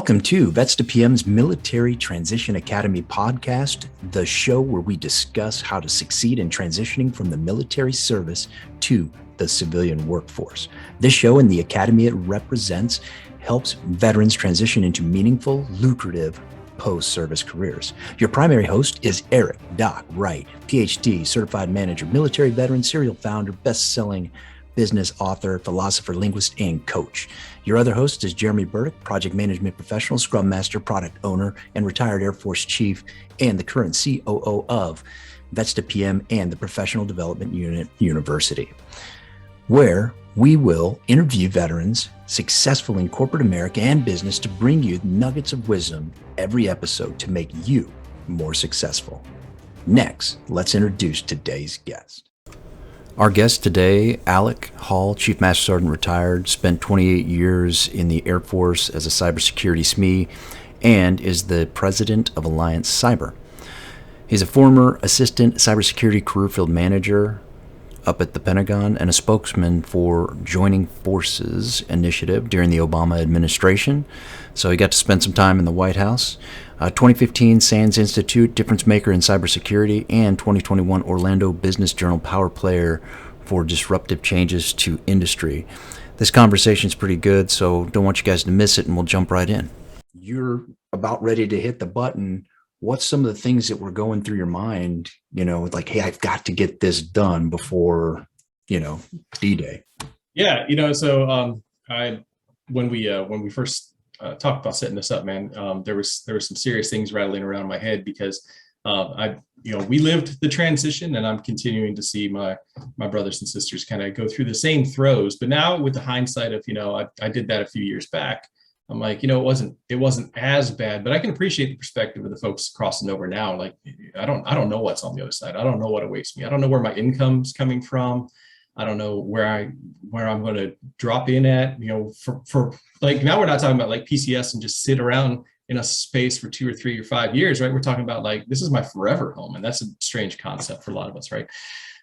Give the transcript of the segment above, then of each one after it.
Welcome to Vets to PM's Military Transition Academy podcast, the show where we discuss how to succeed in transitioning from the military service to the civilian workforce. This show and the academy it represents helps veterans transition into meaningful, lucrative post-service careers. Your primary host is Eric Doc Wright, PhD, certified manager, military veteran, serial founder, best-selling business author, philosopher, linguist, and coach. Your other host is Jeremy Burdick, project management professional, scrum master, product owner, and retired Air Force chief, and the current COO of Vets to PM and the Professional Development Unit University, where we will interview veterans successful in corporate America and business to bring you nuggets of wisdom every episode to make you more successful. Next, let's introduce today's guest. Our guest today, Alec Hall, Chief Master Sergeant retired, spent 28 years in the Air Force as a cybersecurity SME, and is the president of Alliance Cyber. He's a former assistant cybersecurity career field manager up at the Pentagon and a spokesman for Joining Forces initiative during the Obama administration. So he got to spend some time in the White House. 2015 SANS Institute Difference Maker in Cybersecurity, and 2021 Orlando Business Journal Power Player for Disruptive Changes to Industry. This conversation is pretty good, so don't want you guys to miss it, and we'll jump right in. You're about ready to hit the button. What's some of the things that were going through your mind, like, hey, I've got to get this done before, D-Day? Yeah, when we first talked about setting this up, man, there was some serious things rattling around my head because we lived the transition, and I'm continuing to see my brothers and sisters kind of go through the same throes. But now, with the hindsight of, I did that a few years back. I'm like, it wasn't as bad, but I can appreciate the perspective of the folks crossing over now. Like, I don't know what's on the other side. I don't know what awaits me. I don't know where my income's coming from. I don't know where I'm going to drop in at, for like, now we're not talking about like PCS and just sit around in a space for 2 or 3 or 5 years, right? We're talking about like, this is my forever home. And that's a strange concept for a lot of us, right?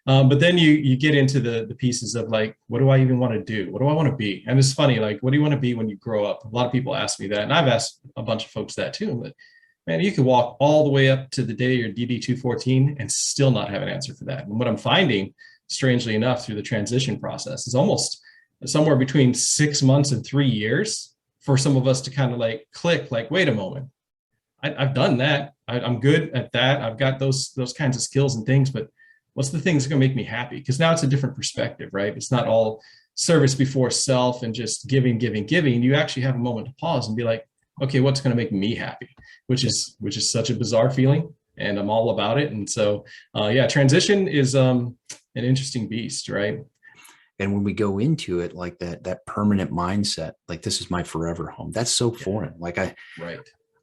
But then you get into the pieces of like, what do I even want to do? What do I want to be? And it's funny, like, what do you want to be when you grow up? A lot of people ask me that, and I've asked a bunch of folks that too. But man, you can walk all the way up to the day you're DD-214 and still not have an answer for that. And what I'm finding, strangely enough, through the transition process is almost somewhere between 6 months and 3 years for some of us to kind of like click, like, wait a moment, I've done that. I'm good at that. I've got those kinds of skills and things, but what's the thing that's going to make me happy? Because now it's a different perspective, right? It's not all service before self and just giving. You actually have a moment to pause and be like, okay, what's going to make me happy? Which is such a bizarre feeling, and I'm all about it. And so, transition is an interesting beast, right? And when we go into it like that permanent mindset, like, this is my forever home, that's so foreign. Like,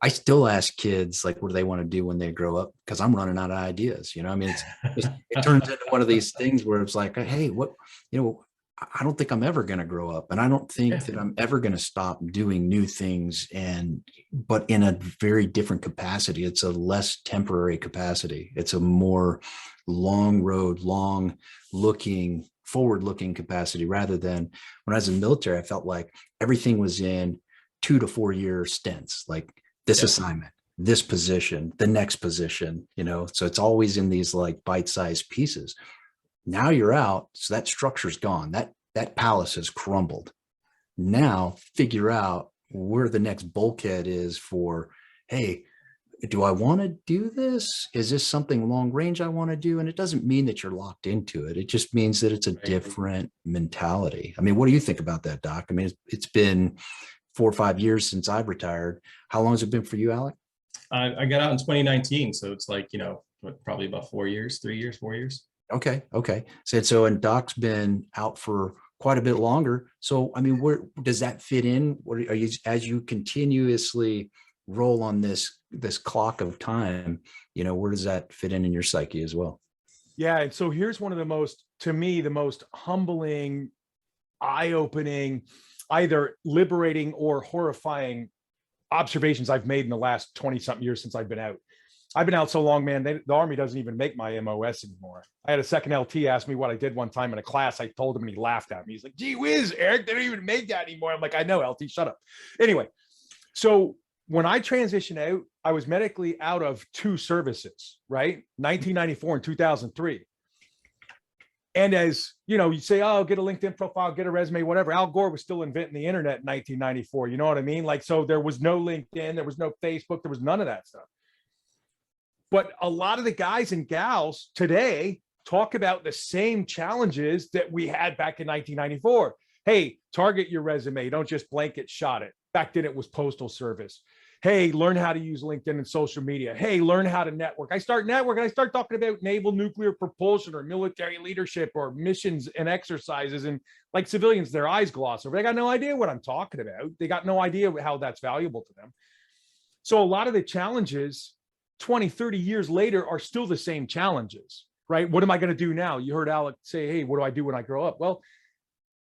I still ask kids, like, what do they want to do when they grow up? Because I'm running out of ideas. It turns into one of these things where it's like, hey, I don't think I'm ever going to grow up, and I don't think that I'm ever going to stop doing new things, but in a very different capacity. It's a less temporary capacity. It's a more long road, long looking, forward looking capacity, rather than when I was in the military, I felt like everything was in 2 to 4 year stints, like this assignment, this position, the next position, so it's always in these like bite-sized pieces. Now you're out, so that structure's gone. That palace has crumbled. Now figure out where the next bulkhead is for, hey, do I want to do this? Is this something long range I want to do? And it doesn't mean that you're locked into it. It just means that it's a different mentality. I mean, what do you think about that, Doc? I mean, it's been 4 or 5 years since I've retired. How long has it been for you, Alec? I got out in 2019. So it's like, probably about 4 years, 3 years, 4 years. Okay. So, and Doc's been out for quite a bit longer. So, I mean, where does that fit in? What are you, as you continuously roll on this clock of time, where does that fit in your psyche as well? Yeah. And so here's one of the most humbling, eye-opening, either liberating or horrifying observations I've made in the last 20 something years since I've been out. I've been out so long, man, the Army doesn't even make my MOS anymore. I had a second LT ask me what I did one time in a class. I told him and he laughed at me. He's like, gee whiz, Eric, they don't even make that anymore. I'm like, I know, LT, shut up. Anyway, so when I transitioned out, I was medically out of 2 services, right? 1994 and 2003. And as you know, you say, oh, get a LinkedIn profile, get a resume, whatever. Al Gore was still inventing the internet in 1994. You know what I mean? Like, so there was no LinkedIn, there was no Facebook, there was none of that stuff. But a lot of the guys and gals today talk about the same challenges that we had back in 1994. Hey, target your resume. Don't just blanket shot it. Back then it was postal service. Hey, learn how to use LinkedIn and social media. Hey, learn how to network. I start networking. I start talking about naval nuclear propulsion or military leadership or missions and exercises. And like civilians, their eyes gloss over. They got no idea what I'm talking about. They got no idea how that's valuable to them. So a lot of the challenges 20, 30 years later are still the same challenges, right? What am I going to do now? You heard Alec say, hey, what do I do when I grow up? Well,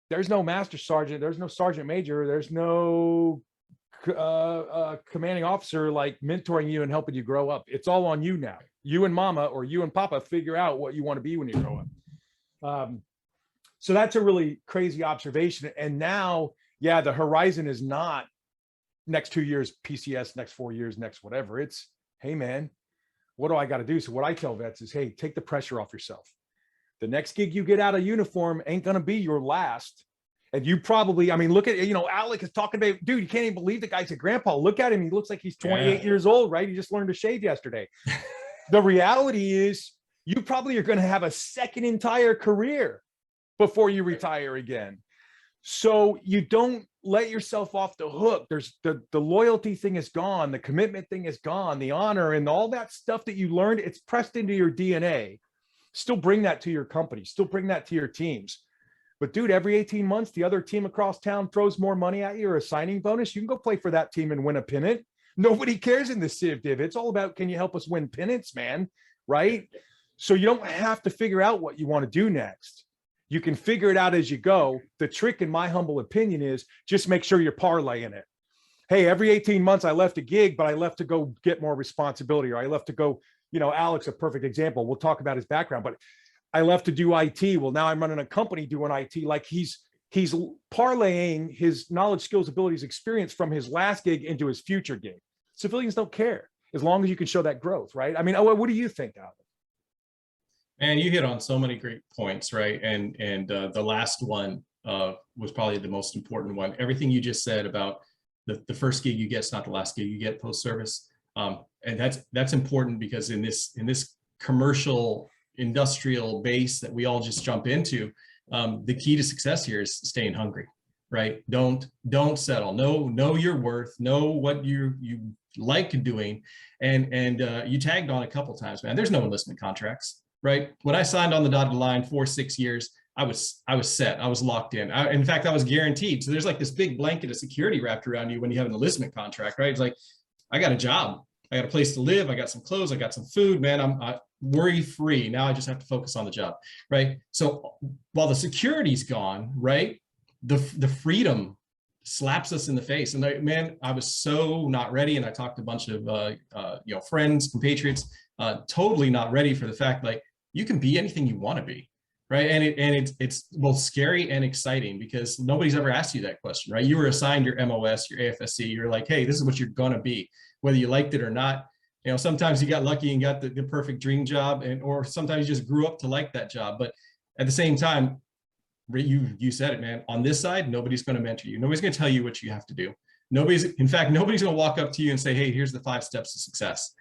there's no master sergeant. There's no sergeant major. There's no commanding officer like mentoring you and helping you grow up. It's all on you now. You and mama or you and papa figure out what you want to be when you grow up. So that's a really crazy observation. And now, yeah, the horizon is not next 2 years PCS, next 4 years, next whatever. It's, hey man, what do I got to do? So what I tell vets is, hey, take the pressure off yourself. The next gig you get out of uniform ain't going to be your last. And you probably, I mean, look at, you know, Alec is talking about, dude, you can't even believe the guy's a grandpa. Look at him. He looks like he's 28 years old, right? He just learned to shave yesterday. The reality is you probably are going to have a second entire career before you retire again. So you don't let yourself off the hook. There's the loyalty thing is gone. The commitment thing is gone. The honor and all that stuff that you learned, it's pressed into your DNA. Still bring that to your company. Still bring that to your teams. But dude, every 18 months, the other team across town throws more money at you or a signing bonus. You can go play for that team and win a pennant. Nobody cares in the Civ Div. It's all about, can you help us win pennants, man? Right? So you don't have to figure out what you want to do next. You can figure it out as you go. The trick, in my humble opinion, is just make sure you're parlaying it. Hey, every 18 months I left a gig, but I left to go get more responsibility, or I left to go, you know, Alec's a perfect example. We'll talk about his background, but I left to do IT. Well, now I'm running a company doing IT. Like he's parlaying his knowledge, skills, abilities, experience from his last gig into his future gig. Civilians don't care as long as you can show that growth, right? I mean, what do you think, Alec? Man, you hit on so many great points, right? And the last one was probably the most important one. Everything you just said about the first gig you get is not the last gig you get post-service. And that's important because in this commercial industrial base that we all just jump into, the key to success here is staying hungry, right? Don't settle. Know your worth. Know what you like doing. And you tagged on a couple times, man. There's no enlistment contracts, right? When I signed on the dotted line for 6 years, I was set. I was locked in. In fact, I was guaranteed. So there's like this big blanket of security wrapped around you when you have an enlistment contract, right? It's like, I got a job. I got a place to live. I got some clothes. I got some food, man. I'm worry-free. Now I just have to focus on the job, right? So while the security's gone, right, the freedom slaps us in the face. And man, I was so not ready. And I talked to a bunch of you know, friends, compatriots, totally not ready for the fact, like, you can be anything you want to be, right? And it's both scary and exciting because nobody's ever asked you that question, right? You were assigned your MOS, your AFSC. You're like, hey, this is what you're gonna be, whether you liked it or not. You know, sometimes you got lucky and got the perfect dream job, or sometimes you just grew up to like that job. But at the same time, you said it, man. On this side, nobody's going to mentor you. Nobody's going to tell you what you have to do. In fact, nobody's going to walk up to you and say, hey, here's the 5 steps to success.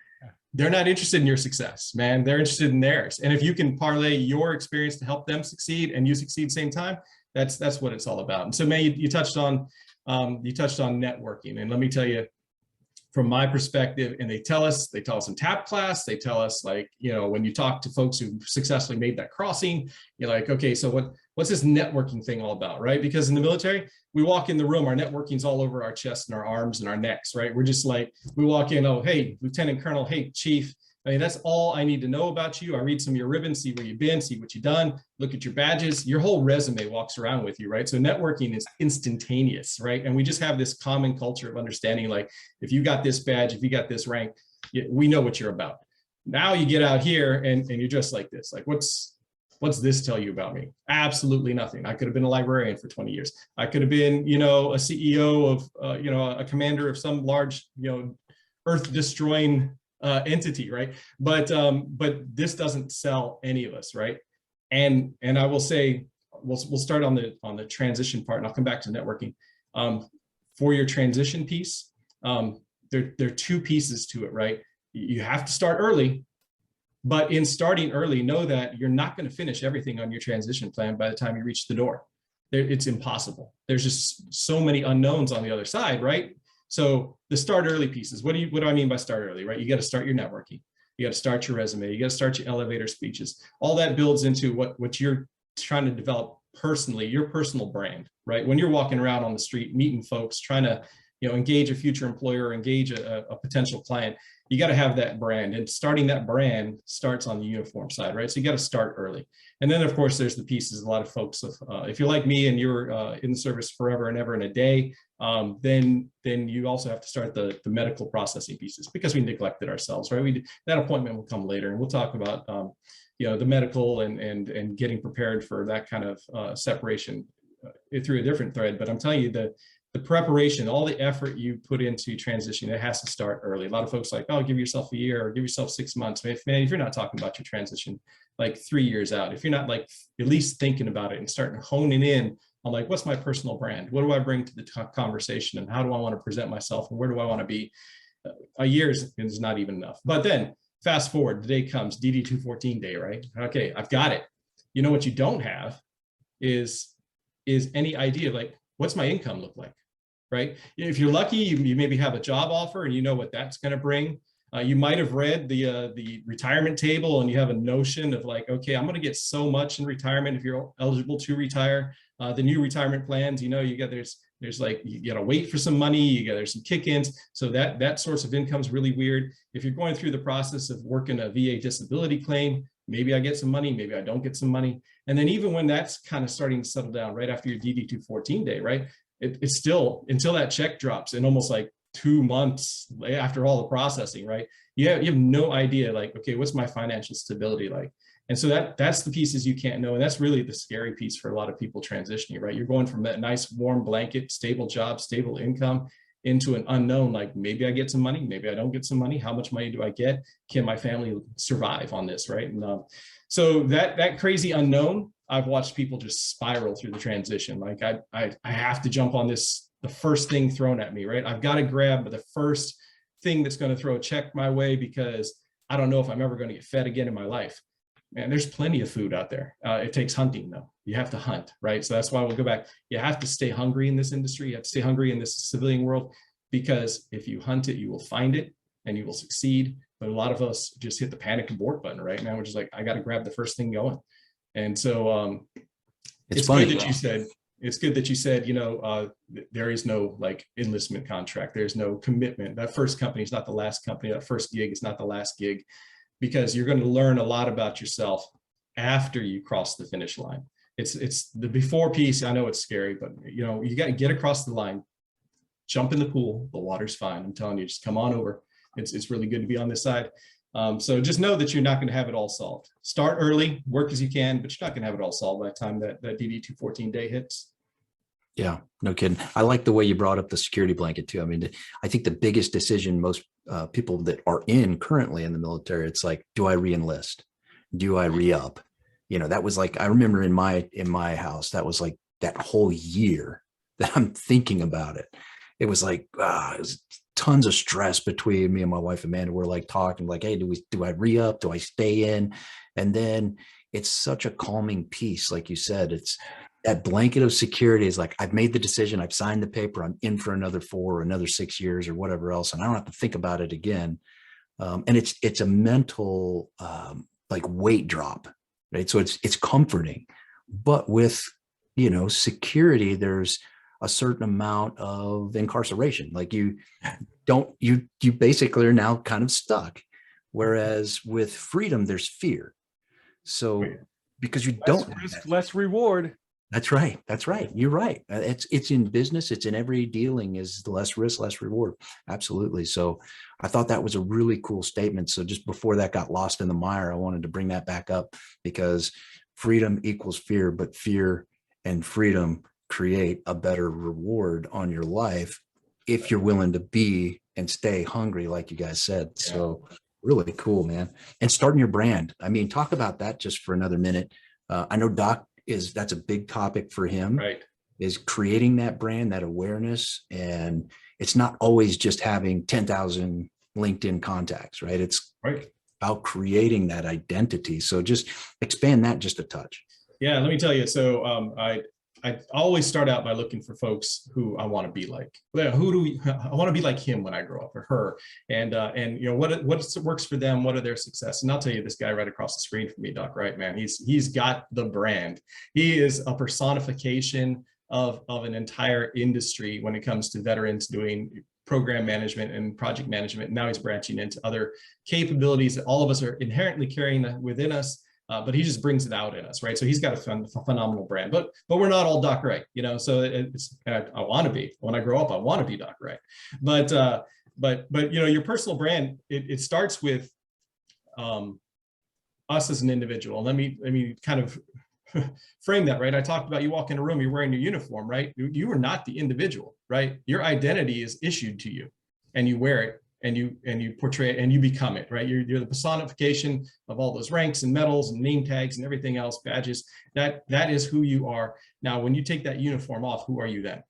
They're not interested in your success, man. They're interested in theirs. And if you can parlay your experience to help them succeed and you succeed at the same time, that's what it's all about. And so, man, you touched on networking. And let me tell you, from my perspective, and they tell us in TAP class, they tell us, like, you know, when you talk to folks who successfully made that crossing, you're like, okay, so what's this networking thing all about, right? Because in the military, we walk in the room, our networking's all over our chest and our arms and our necks, right? We're just like, we walk in, oh, hey, Lieutenant Colonel, hey, Chief. I mean, that's all I need to know about you. I read some of your ribbons, see where you've been, see what you've done, look at your badges. Your whole resume walks around with you, right? So networking is instantaneous, right? And we just have this common culture of understanding, like, if you got this badge, if you got this rank, we know what you're about. Now you get out here and you're just like this, like, what's What's this tell you about me? Absolutely nothing. I could have been a librarian for 20 years. I could have been, you know, a CEO of, you know, a commander of some large, you know, earth destroying entity, right? But this doesn't sell any of us, right? And I will say, we'll start on the transition part, and I'll come back to networking. For your transition piece, there are two pieces to it, right? You have to start early, but in starting early, know that you're not going to finish everything on your transition plan by the time you reach the door. It's impossible. There's just so many unknowns on the other side, right? So the start early pieces, what do I mean by start early, right? You got to start your networking. You got to start your resume. You got to start your elevator speeches. All that builds into what you're trying to develop personally, your personal brand, right? When you're walking around on the street, meeting folks, trying to, you know, engage a future employer, engage a potential client, you got to have that brand, and starting that brand starts on the uniform side, right? So you got to start early. And then of course, there's the pieces, a lot of folks, if you're like me and you're in the service forever and ever and a day, then you also have to start the medical processing pieces, because we neglected ourselves, right? That appointment will come later, and we'll talk about, you know, the medical and getting prepared for that kind of separation through a different thread. But I'm telling you, the preparation, all the effort you put into transition, it has to start early. A lot of folks are like, oh, give yourself a year or give yourself 6 months. Man, if you're not talking about your transition like 3 years out, if you're not like at least thinking about it and starting honing in on like, what's my personal brand? What do I bring to the conversation, and how do I want to present myself, and where do I want to be? A year is not even enough. But then fast forward, the day comes, DD-214 day, right? Okay, I've got it. You know what you don't have is any idea of like, what's my income look like, right? If you're lucky, you maybe have a job offer and you know what that's going to bring. You might have read the retirement table, and you have a notion of like, okay, I'm going to get so much in retirement if you're eligible to retire. The new retirement plans, you know, there's like, you got to wait for some money, there's some kick-ins. So that source of income is really weird. If you're going through the process of working a VA disability claim, maybe I get some money, maybe I don't get some money. And then even when that's kind of starting to settle down right after your DD-214 day, right? It's still, until that check drops in almost like 2 months after all the processing, right? You have no idea, like, okay, what's my financial stability like? And so that's the pieces you can't know. And that's really the scary piece for a lot of people transitioning, right? You're going from that nice warm blanket, stable job, stable income, into an unknown, like maybe I get some money, maybe I don't get some money. How much money do I get? Can my family survive on this, right? And so that crazy unknown, I've watched people just spiral through the transition. Like I have to jump on this, the first thing thrown at me, right? I've got to grab the first thing that's going to throw a check my way, because I don't know if I'm ever going to get fed again in my life. Man, there's plenty of food out there. It takes hunting though. You have to hunt, right? So that's why we'll go back. You have to stay hungry in this industry. You have to stay hungry in this civilian world, because if you hunt it, you will find it and you will succeed. But a lot of us just hit the panic abort button right now. We're just like, I got to grab the first thing going. And so it's good that you said, it's good that you said, you know, there is no like enlistment contract. There's no commitment. That first company is not the last company. That first gig is not the last gig, because you're going to learn a lot about yourself after you cross the finish line. It's the before piece. I know it's scary, but you know, you got to get across the line, jump in the pool. The water's fine. I'm telling you, just come on over. It's really good to be on this side. So just know that you're not going to have it all solved. Start early, work as you can, but you're not going to have it all solved by the time that DD-214 day hits. Yeah, no kidding. I like the way you brought up the security blanket too. I mean, I think the biggest decision most people that are currently in the military, it's like, do I re-enlist? Do I re-up? You know, that was like, I remember in my house, that was like that whole year that I'm thinking about it. It was like, it was tons of stress between me and my wife, Amanda. We're like talking like, hey, do I re-up? Do I stay in? And then it's such a calming piece. Like you said, it's that blanket of security is like, I've made the decision, I've signed the paper, I'm in for another 4 or another 6 years or whatever else. And I don't have to think about it again. And it's a mental like weight drop, right? So it's comforting, but with, you know, security, there's a certain amount of incarceration. Like you basically are now kind of stuck. Whereas with freedom, there's fear. So because you don't have risk, less reward. That's right. That's right. You're right. It's in business. It's in every dealing is the less risk, less reward. Absolutely. So I thought that was a really cool statement. So just before that got lost in the mire, I wanted to bring that back up, because freedom equals fear, but fear and freedom create a better reward on your life if you're willing to be and stay hungry, like you guys said. Yeah. So really cool, man. And starting your brand. I mean, talk about that just for another minute. I know Doc that's a big topic for him, Right. is creating that brand, that awareness. And it's not always just having 10,000 LinkedIn contacts, right? It's Right. about creating that identity. So just expand that just a touch. Yeah, let me tell you. So I always start out by looking for folks who I want to be like. I want to be like him when I grow up, or her, and you know what works for them. What are their success? And I'll tell you, this guy right across the screen from me, Doc Wright, man, he's got the brand. He is a personification of an entire industry when it comes to veterans doing program management and project management. Now he's branching into other capabilities that all of us are inherently carrying within us. But he just brings it out in us, right? So he's got a phenomenal brand, but we're not all Doc Wright, you know. So I want to be. When I grow up, I want to be Doc Wright. But you know, your personal brand, it starts with us as an individual. Let me kind of frame that, right? I talked about, you walk in a room, you're wearing your uniform, right? You are not the individual, right? Your identity is issued to you, and you wear it. And you portray it and you become it, right? You're the personification of all those ranks and medals and name tags and everything else, badges. That is who you are. Now, when you take that uniform off, who are you then?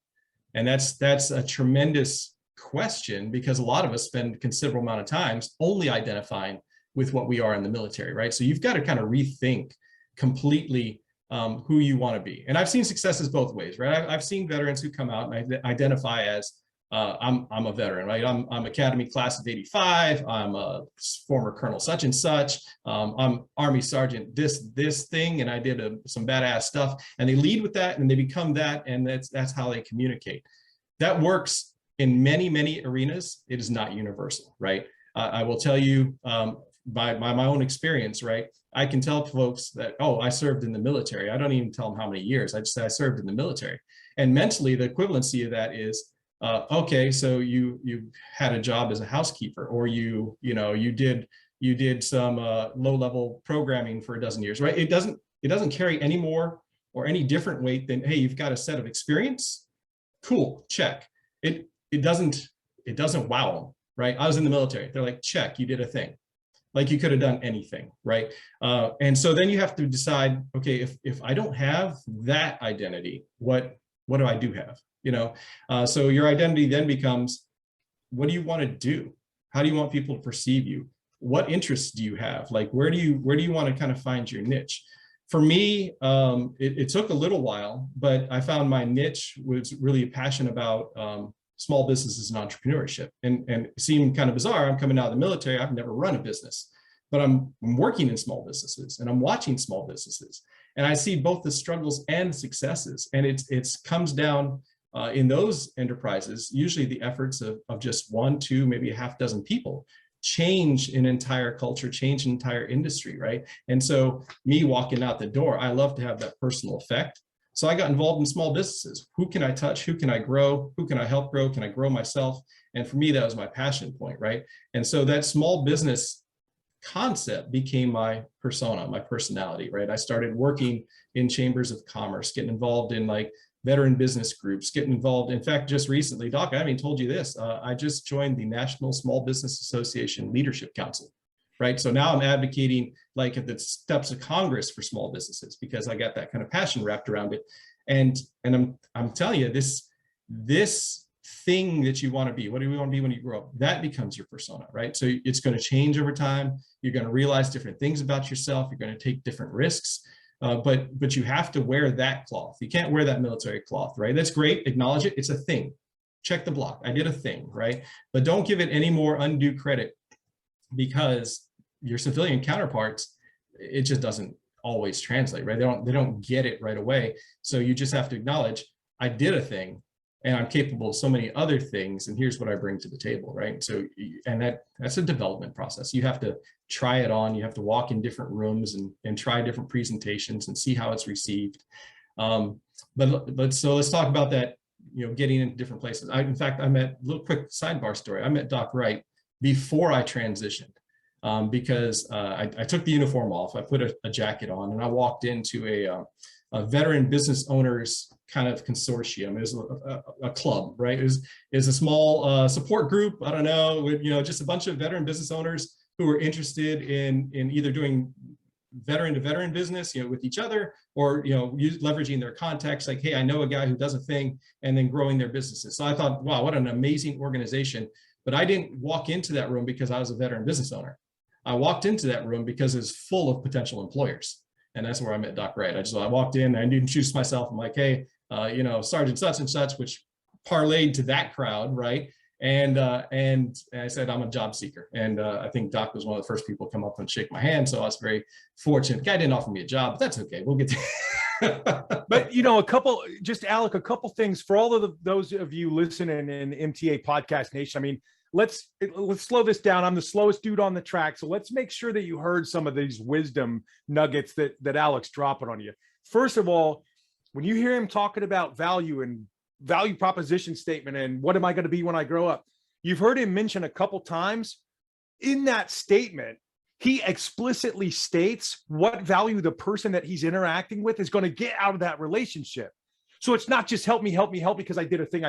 And that's a tremendous question, because a lot of us spend a considerable amount of times only identifying with what we are in the military, right? So you've got to kind of rethink completely who you want to be. And I've seen successes both ways, right? I've seen veterans who come out and identify as I'm a veteran, right? I'm Academy class of '85. I'm a former Colonel such and such. I'm Army Sergeant this thing, and I did some badass stuff. And they lead with that, and they become that, and that's how they communicate. That works in many arenas. It is not universal, right? I will tell you by my own experience, right? I can tell folks that, oh, I served in the military. I don't even tell them how many years. I just say I served in the military. And mentally, the equivalency of that is, okay, so you had a job as a housekeeper, or you did some low-level programming for a dozen years, right? It doesn't carry any more or any different weight than, hey, you've got a set of experience. Cool, check. It doesn't wow them, right? I was in the military. They're like, check, you did a thing. Like you could have done anything, right? And so then you have to decide, okay, if I don't have that identity, what do I do have? You know, so your identity then becomes, what do you want to do? How do you want people to perceive you? What interests do you have? Like, where do you want to kind of find your niche? For me, it took a little while, but I found my niche was really a passion about small businesses and entrepreneurship. And it seemed kind of bizarre. I'm coming out of the military. I've never run a business, but I'm working in small businesses, and I'm watching small businesses, and I see both the struggles and successes. And it comes down in those enterprises, usually the efforts of just one, two, maybe a half dozen people change an entire culture, change an entire industry, right? And so me walking out the door, I love to have that personal effect. So I got involved in small businesses. Who can I touch? Who can I grow? Who can I help grow? Can I grow myself? And for me, that was my passion point, right? And so that small business concept became my persona, my personality, right? I started working in chambers of commerce, getting involved in like veteran business groups, getting involved. In fact, just recently, Doc, I haven't even told you this, I just joined the National Small Business Association Leadership Council, right? So now I'm advocating like at the steps of Congress for small businesses, because I got that kind of passion wrapped around it. And I'm telling you, this thing that you want to be, what do you want to be when you grow up? That becomes your persona, right? So it's going to change over time. You're going to realize different things about yourself. You're going to take different risks. But you have to wear that cloth. You can't wear that military cloth, right? That's great. Acknowledge it. It's a thing. Check the block. I did a thing, right? But don't give it any more undue credit, because your civilian counterparts, it just doesn't always translate, right? They don't get it right away. So you just have to acknowledge, I did a thing, and I'm capable of so many other things, and here's what I bring to the table, right? So, and that's a development process. You have to try it on. You have to walk in different rooms and try different presentations and see how it's received. But so let's talk about that, you know, getting into different places. In fact, I met, a little quick sidebar story. I met Doc Wright before I transitioned. because I took the uniform off. I put a jacket on, and I walked into a veteran business owners kind of consortium. It was a club, right? It was a small support group. I don't know, with, just a bunch of veteran business owners who were interested in either doing veteran to veteran business, with each other, or, leveraging their contacts, like, hey, I know a guy who does a thing, and then growing their businesses. So I thought, wow, what an amazing organization. But I didn't walk into that room because I was a veteran business owner. I walked into that room because it's full of potential employers. And that's where I met Doc Wright. I walked in, I introduced myself. I'm like, hey, Sergeant such and such, which parlayed to that crowd, right? And I said, I'm a job seeker. And I think Doc was one of the first people to come up and shake my hand. So I was very fortunate. The guy didn't offer me a job, but that's okay. We'll get to But Alec, a couple things for all of those of you listening in MTA Podcast Nation. I mean, let's slow this down. I'm the slowest dude on the track, so let's make sure that you heard some of these wisdom nuggets that Alec's dropping on you. First of all, when you hear him talking about value and value proposition statement and what am I going to be when I grow up, you've heard him mention a couple times in that statement. He explicitly states what value the person that he's interacting with is going to get out of that relationship. So it's not just help me because I did a thing.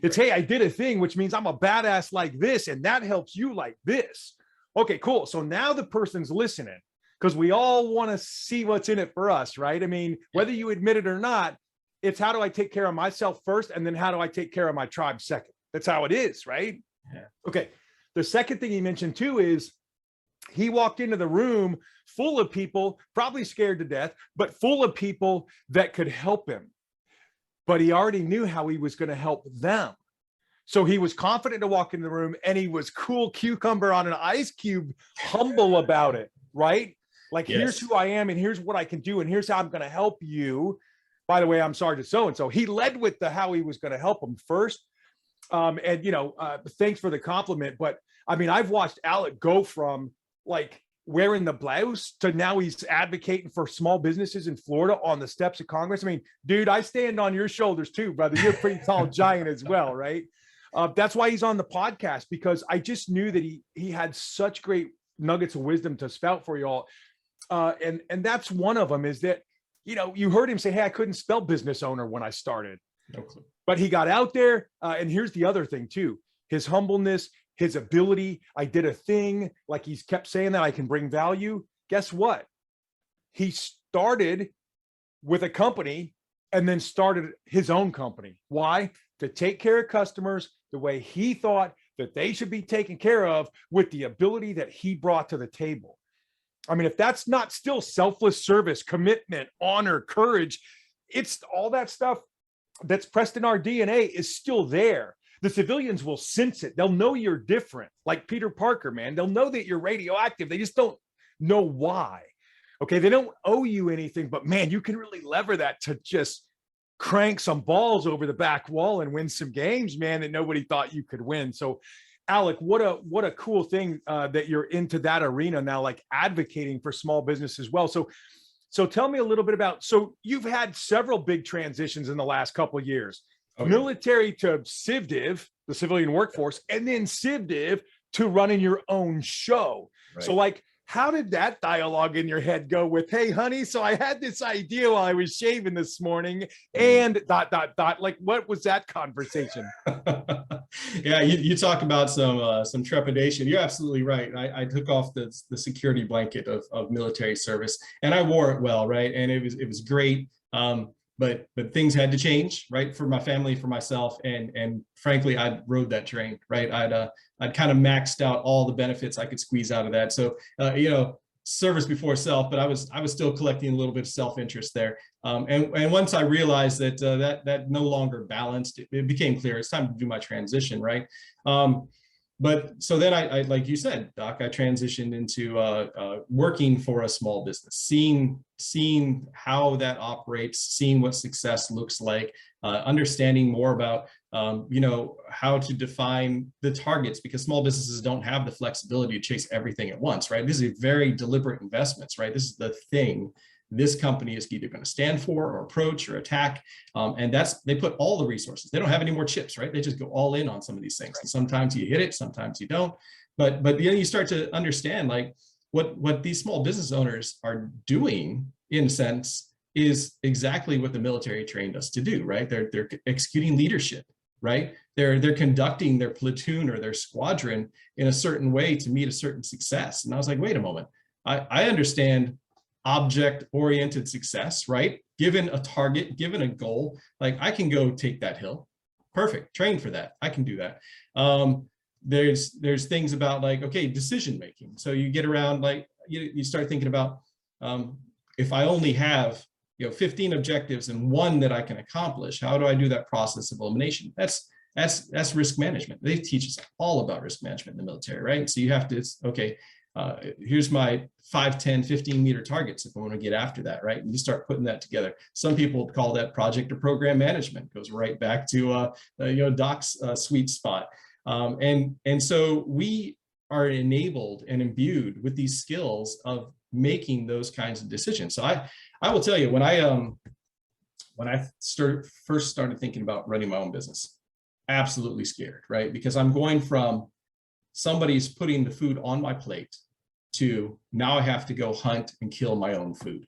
It's, hey, I did a thing, which means I'm a badass like this, and that helps you like this. Okay, cool. So now the person's listening, because we all want to see what's in it for us, right? I mean, whether you admit it or not, it's how do I take care of myself first, and then how do I take care of my tribe second? That's how it is, right? Yeah. Okay. The second thing he mentioned too is he walked into the room full of people, probably scared to death, but full of people that could help him. But he already knew how he was going to help them. So he was confident to walk in the room, and he was cool cucumber on an ice cube, humble about it, right? Like, yes, here's who I am, and here's what I can do, and here's how I'm going to help you. By the way, I'm Sergeant so-and-so. He led with the how he was going to help him first. Thanks for the compliment. But I mean, I've watched Alec go from like wearing the blouse to now he's advocating for small businesses in Florida on the steps of Congress. I mean, dude, I stand on your shoulders too, brother. You're a pretty tall giant as well, right? That's why he's on the podcast, because I just knew that he had such great nuggets of wisdom to spout for you all. And that's one of them, is that, you heard him say, hey, I couldn't spell business owner when I started. No clue. But he got out there. And here's the other thing too, his humbleness, his ability. I did a thing, like he's kept saying that I can bring value. Guess what? He started with a company and then started his own company. Why? To take care of customers the way he thought that they should be taken care of, with the ability that he brought to the table. I mean, if that's not still selfless service, commitment, honor, courage, it's all that stuff that's pressed in our DNA is still there. The civilians will sense it. They'll know you're different. Like Peter Parker, man. They'll know that you're radioactive. They just don't know why. Okay, they don't owe you anything, but man, you can really lever that to just crank some balls over the back wall and win some games, man, that nobody thought you could win. So Alec, what a cool thing that you're into that arena now, like advocating for small business as well. So tell me a little bit about, so you've had several big transitions in the last couple of years. Okay. Military to CivDiv, the civilian workforce, and then CivDiv to running your own show. Right. So like, how did that dialogue in your head go with, hey, honey, so I had this idea while I was shaving this morning and ... Like, what was that conversation? Yeah, you talk about some trepidation. You're absolutely right. I took off the security blanket of military service, and I wore it well, right? And it was great. But things had to change, right? For my family, for myself, and frankly, I rode that train, right? I'd kind of maxed out all the benefits I could squeeze out of that. So, service before self, but I was still collecting a little bit of self-interest there. And once I realized that that no longer balanced, it became clear it's time to do my transition, right? But so then I, like you said, Doc, I transitioned into working for a small business, seeing how that operates, seeing what success looks like, understanding more about, how to define the targets, because small businesses don't have the flexibility to chase everything at once, right? These are very deliberate investments, right? This is the thing this company is either going to stand for or approach or attack. And they put all the resources. They don't have any more chips, right? They just go all in on some of these things. And sometimes you hit it, sometimes you don't. But then you start to understand like what these small business owners are doing, in a sense, is exactly what the military trained us to do, right? They're executing leadership, right? They're conducting their platoon or their squadron in a certain way to meet a certain success. And I was like, wait a moment, I understand object-oriented success, right? Given a target, given a goal, like I can go take that hill. Perfect, train for that. I can do that. There's things about like, okay, decision-making. So you get around like, you start thinking about, if I only have 15 objectives and one that I can accomplish, how do I do that process of elimination? That's risk management. They teach us all about risk management in the military, right? So you have to, okay, here's my 5, 10, 15 meter targets if I want to get after that, right? And you start putting that together. Some people call that project or program management. Goes right back to Doc's sweet spot. And so we are enabled and imbued with these skills of making those kinds of decisions. So I will tell you, when I first started thinking about running my own business, absolutely scared, right? Because I'm going from somebody's putting the food on my plate to now I have to go hunt and kill my own food,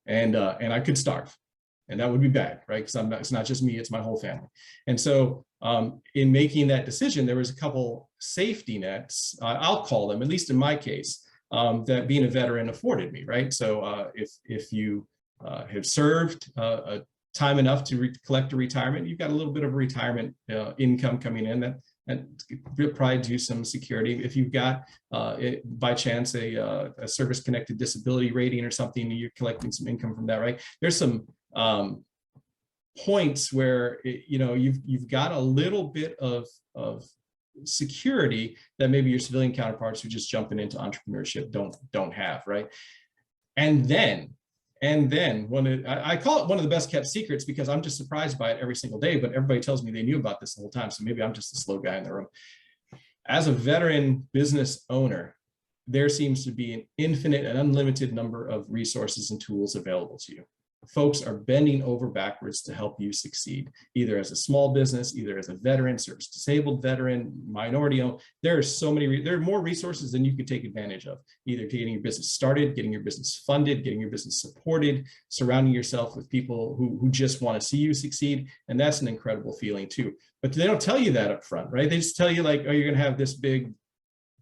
and I could starve, and that would be bad, right? Because it's not just me, it's my whole family. And so in making that decision, there was a couple safety nets, I'll call them, at least in my case, that being a veteran afforded me, right? So if you have served time enough to collect a retirement, you've got a little bit of retirement income coming in that provides you some security. If you've got, by chance, a service-connected disability rating or something, you're collecting some income from that, right? There's some points where you've got a little bit of security that maybe your civilian counterparts who just jumping into entrepreneurship don't have, right? And then I call it one of the best kept secrets because I'm just surprised by it every single day, but everybody tells me they knew about this the whole time. So maybe I'm just a slow guy in the room. As a veteran business owner, there seems to be an infinite and unlimited number of resources and tools available to you. Folks are bending over backwards to help you succeed, either as a small business, either as a veteran, service disabled veteran, minority owned. There are more resources than you could take advantage of, either getting your business started, getting your business funded, getting your business supported, surrounding yourself with people who just want to see you succeed. And that's an incredible feeling too. But they don't tell you that up front, right? They just tell you like, oh, you're going to have this big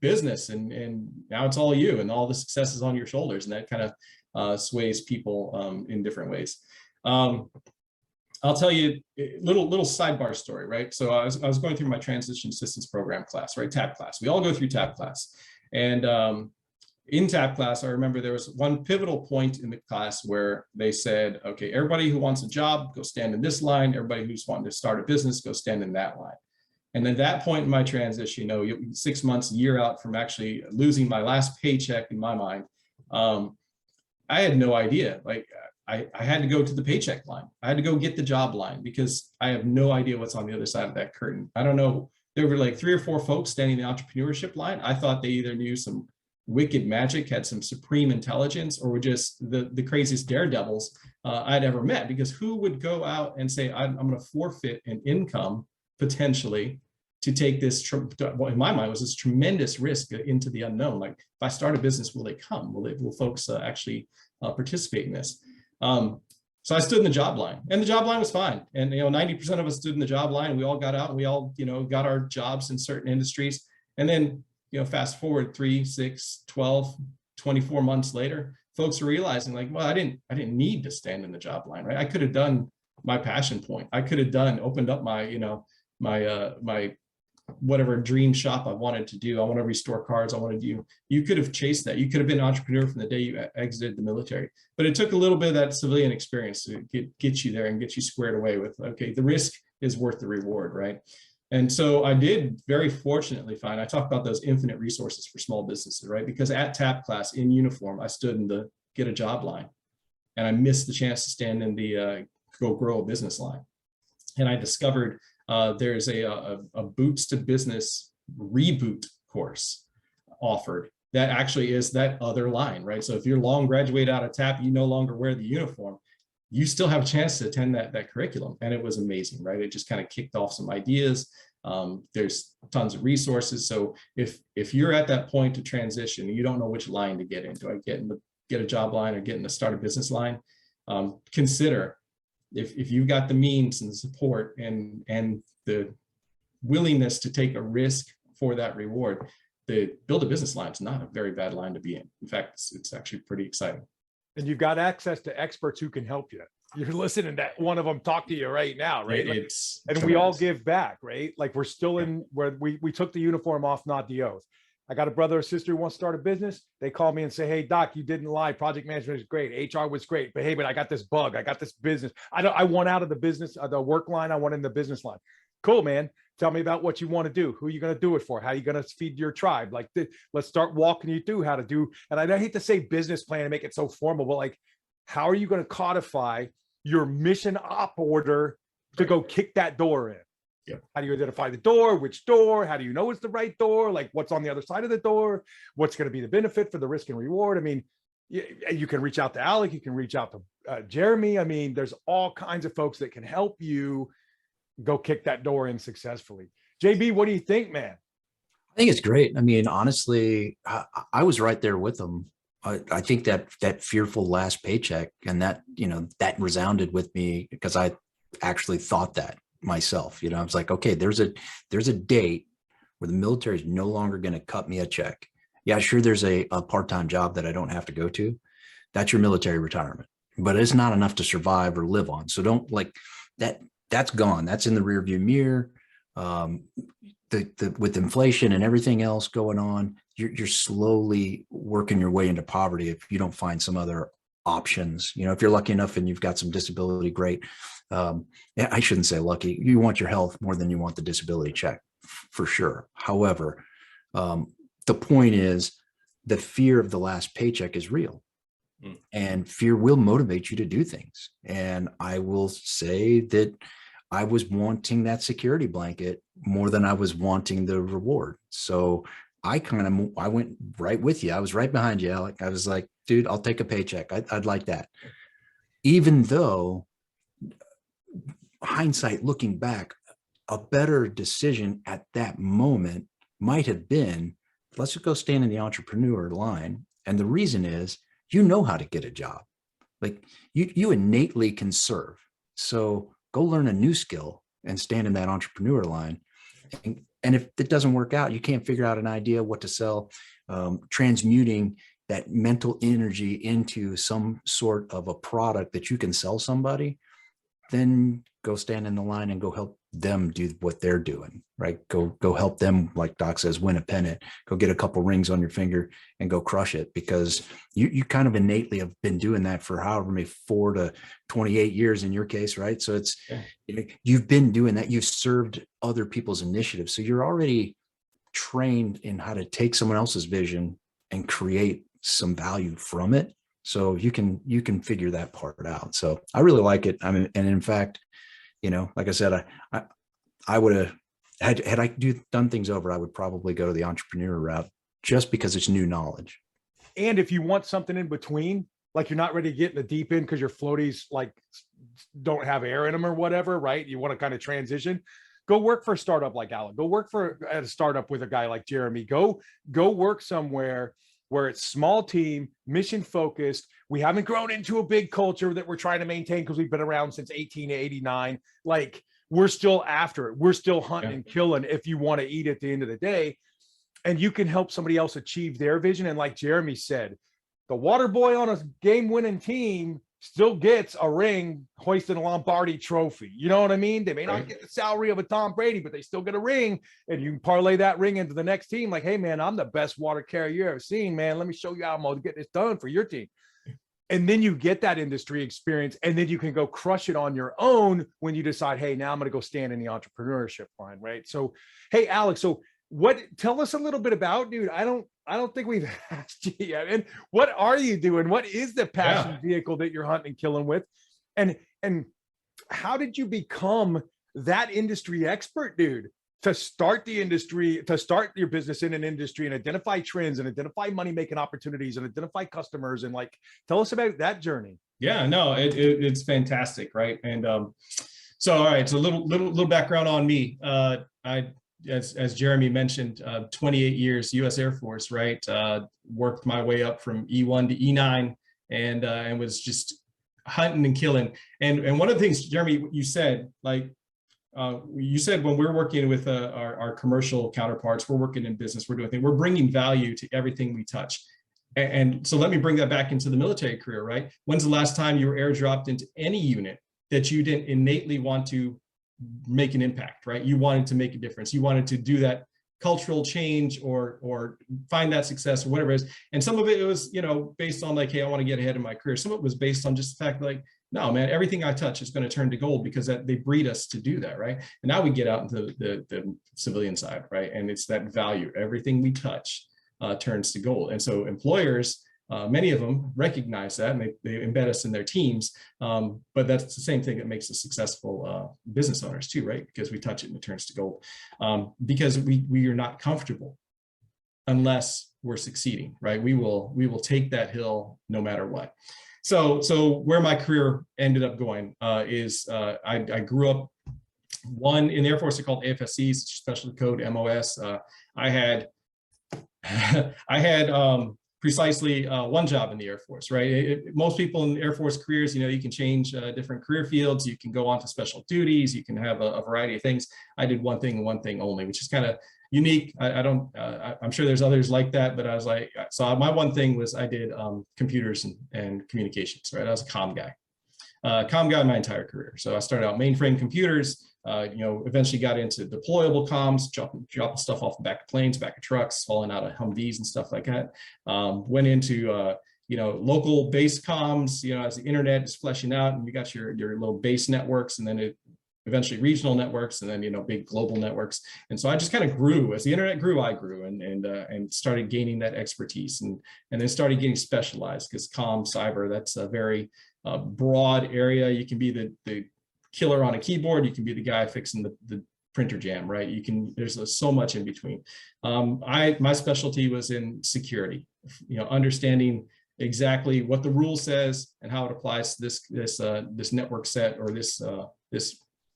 business and now it's all you and all the success is on your shoulders. And that kind of sways people in different ways. I'll tell you a little sidebar story, right? So I was going through my transition assistance program class, right? TAP class. We all go through TAP class. And in TAP class, I remember there was one pivotal point in the class where they said, okay, everybody who wants a job, go stand in this line. Everybody who's wanting to start a business, go stand in that line. And at that point in my transition, 6 months, a year out from actually losing my last paycheck in my mind, I had no idea. Like I had to go to the paycheck line. I had to go get the job line because I have no idea what's on the other side of that curtain. I don't know. There were like 3 or 4 folks standing in the entrepreneurship line. I thought they either knew some wicked magic, had some supreme intelligence, or were just the craziest daredevils I'd ever met. Because who would go out and say, I'm going to forfeit an income potentially to take this, what in my mind was this tremendous risk into the unknown. Like if I start a business, will they come? Will folks actually participate in this? So I stood in the job line, and the job line was fine. And 90% of us stood in the job line, and we all got out, and we all got our jobs in certain industries. And then fast forward 3, 6, 12, 24 months later, folks are realizing like, well, I didn't need to stand in the job line, right? I could have done my passion point. I could have opened up my my whatever dream shop I wanted to do. I want to restore cars. I wanted you could have chased that. You could have been an entrepreneur from the day you exited the military, but it took a little bit of that civilian experience to get you there and get you squared away with, okay, the risk is worth the reward, right? And so I did very fortunately find, I talk about those infinite resources for small businesses, right? Because at TAP class in uniform, I stood in the get a job line, and I missed the chance to stand in the go grow a business line. And I discovered there's a boots to business reboot course offered that actually is that other line, right? So if you're long graduate out of TAP, you no longer wear the uniform, you still have a chance to attend that curriculum. And it was amazing, right? It just kind of kicked off some ideas. There's tons of resources. So if you're at that point to transition, you don't know which line to get in. Do I get a job line or get in the start a business line? Consider if you've got the means and the support and the willingness to take a risk for that reward, the build a business line is not a very bad line to be in. In fact, it's actually pretty exciting. And you've got access to experts who can help you. You're listening to one of them talk to you right now, right? Like, It's and tremendous. we all give back, right? Like we're still in where we took the uniform off, not the oath. I got a brother or sister who wants to start a business. They call me and say, "Hey, Doc, you didn't lie. Project management is great. HR was great. But hey, I got this bug. I got this business. I want out of the business, the work line. I want in the business line." Cool, man. Tell me about what you want to do. Who are you going to do it for? How are you going to feed your tribe? Like, let's start walking you through how to do. And I hate to say business plan and make it so formal, but like, how are you going to codify your mission op order to go kick that door in? Yep. How do you identify the door? Which door? How do you know it's the right door? Like what's on the other side of the door? What's going to be the benefit for the risk and reward? I mean, you can reach out to Alec. You can reach out to Jeremy. I mean, there's all kinds of folks that can help you go kick that door in successfully. JB, what do you think, man? I think it's great. I mean, honestly, I was right there with them. I think that fearful last paycheck and that, that resounded with me because I actually thought that myself. I was like, okay, there's a date where the military is no longer going to cut me a check. Yeah, sure. There's a part-time job that I don't have to go to. That's your military retirement, but it's not enough to survive or live on. So don't like that. That's gone. That's in the rearview mirror. With inflation and everything else going on, you're slowly working your way into poverty if you don't find some other options. If you're lucky enough and you've got some disability, great. I shouldn't say lucky. You want your health more than you want the disability check, for sure. However, the point is the fear of the last paycheck is real. And fear will motivate you to do things. And I will say that I was wanting that security blanket more than I was wanting the reward. So I went right with you. I was right behind you, Alec. I was like, dude, I'll take a paycheck. I'd like that. Even though hindsight, looking back, a better decision at that moment might have been, let's just go stand in the entrepreneur line. And the reason is, you know how to get a job. Like you innately can serve. So go learn a new skill and stand in that entrepreneur line. And if it doesn't work out, you can't figure out an idea what to sell, transmuting that mental energy into some sort of a product that you can sell somebody, then go stand in the line and go help them do what they're doing, right? Go help them, like Doc says, win a pennant, go get a couple rings on your finger and go crush it, because you kind of innately have been doing that for however many 4 to 28 years in your case, right? So it's, you've been doing that. You've served other people's initiatives. So you're already trained in how to take someone else's vision and create some value from it. So you can figure that part out. So I really like it. I mean, and in fact, like I said, I would have had I done things over, I would probably go to the entrepreneur route just because it's new knowledge. And if you want something in between, like you're not ready to get in the deep end because your floaties like don't have air in them or whatever, right? You want to kind of transition. Go work for a startup like Alec. Go work at a startup with a guy like Jeremy. Go work somewhere where it's small team, mission focused. We haven't grown into a big culture that we're trying to maintain because we've been around since 1889. Like we're still after it. We're still hunting and killing if you want to eat at the end of the day. And you can help somebody else achieve their vision. And like Jeremy said, the water boy on a game winning team still gets a ring hoisting a Lombardi trophy. You know what I mean? They may not get the salary of a Tom Brady, but they still get a ring. And you can parlay that ring into the next team. Like, hey, man, I'm the best water carrier you ever seen, man. Let me show you how I'm going to get this done for your team. And then you get that industry experience, and then you can go crush it on your own when you decide, hey, now I'm going to go stand in the entrepreneurship line, right? So, hey, Alex, so tell us a little bit about, dude, I don't think we've asked you yet. And what are you doing? What is the passion vehicle that you're hunting and killing with? And how did you become that industry expert, dude? to start the industry, to start your business in an industry and identify trends and identify money-making opportunities and identify customers, and like, tell us about that journey. Yeah, no, it's fantastic, right? And so, all right, so a little background on me. As Jeremy mentioned, 28 years U.S. Air Force, right? Worked my way up from E1 to E9, and was just hunting and killing. And one of the things, Jeremy, you said, like, you said when we're working with our commercial counterparts, we're working in business, we're doing things, we're bringing value to everything we touch. And so let me bring that back into the military career, right? When's the last time you were airdropped into any unit that you didn't innately want to make an impact, right? You wanted to make a difference. You wanted to do that cultural change or find that success or whatever it is. And some of it was, you know, based on like, hey, I want to get ahead in my career. Some of it was based on just the fact like, no, man, everything I touch is going to turn to gold because they breed us to do that, right? And now we get out into the civilian side, right? And it's that value. Everything we touch turns to gold. And so employers, many of them recognize that, and they embed us in their teams. But that's the same thing that makes us successful business owners too, right? Because we touch it and it turns to gold. Because we are not comfortable unless we're succeeding, right? We will take that hill no matter what. So where my career ended up going is I grew up in the Air Force. They're called AFSCs, Special Code MOS. I had precisely one job in the Air Force, right? Most people in Air Force careers, you know, you can change different career fields. You can go on to special duties. You can have a variety of things. I did one thing and one thing only, which is kind of unique. I'm sure there's others like that, but I was like, so my one thing was I did computers and communications, right? I was a comm guy my entire career. So I started out mainframe computers, you know, eventually got into deployable comms, dropping stuff off the back of planes, back of trucks, falling out of Humvees and stuff like that. Went into, you know, local base comms, you know, as the internet is fleshing out and you got your little base networks, and then eventually regional networks, and then, you know, big global networks. And so I just kind of grew. As the internet grew, I grew and started gaining that expertise, and then started getting specialized, because comm, cyber, that's a very broad area. You can be the killer on a keyboard. You can be the guy fixing the printer jam, right? There's so much in between. My specialty was in security, you know, understanding exactly what the rule says and how it applies to this network set or this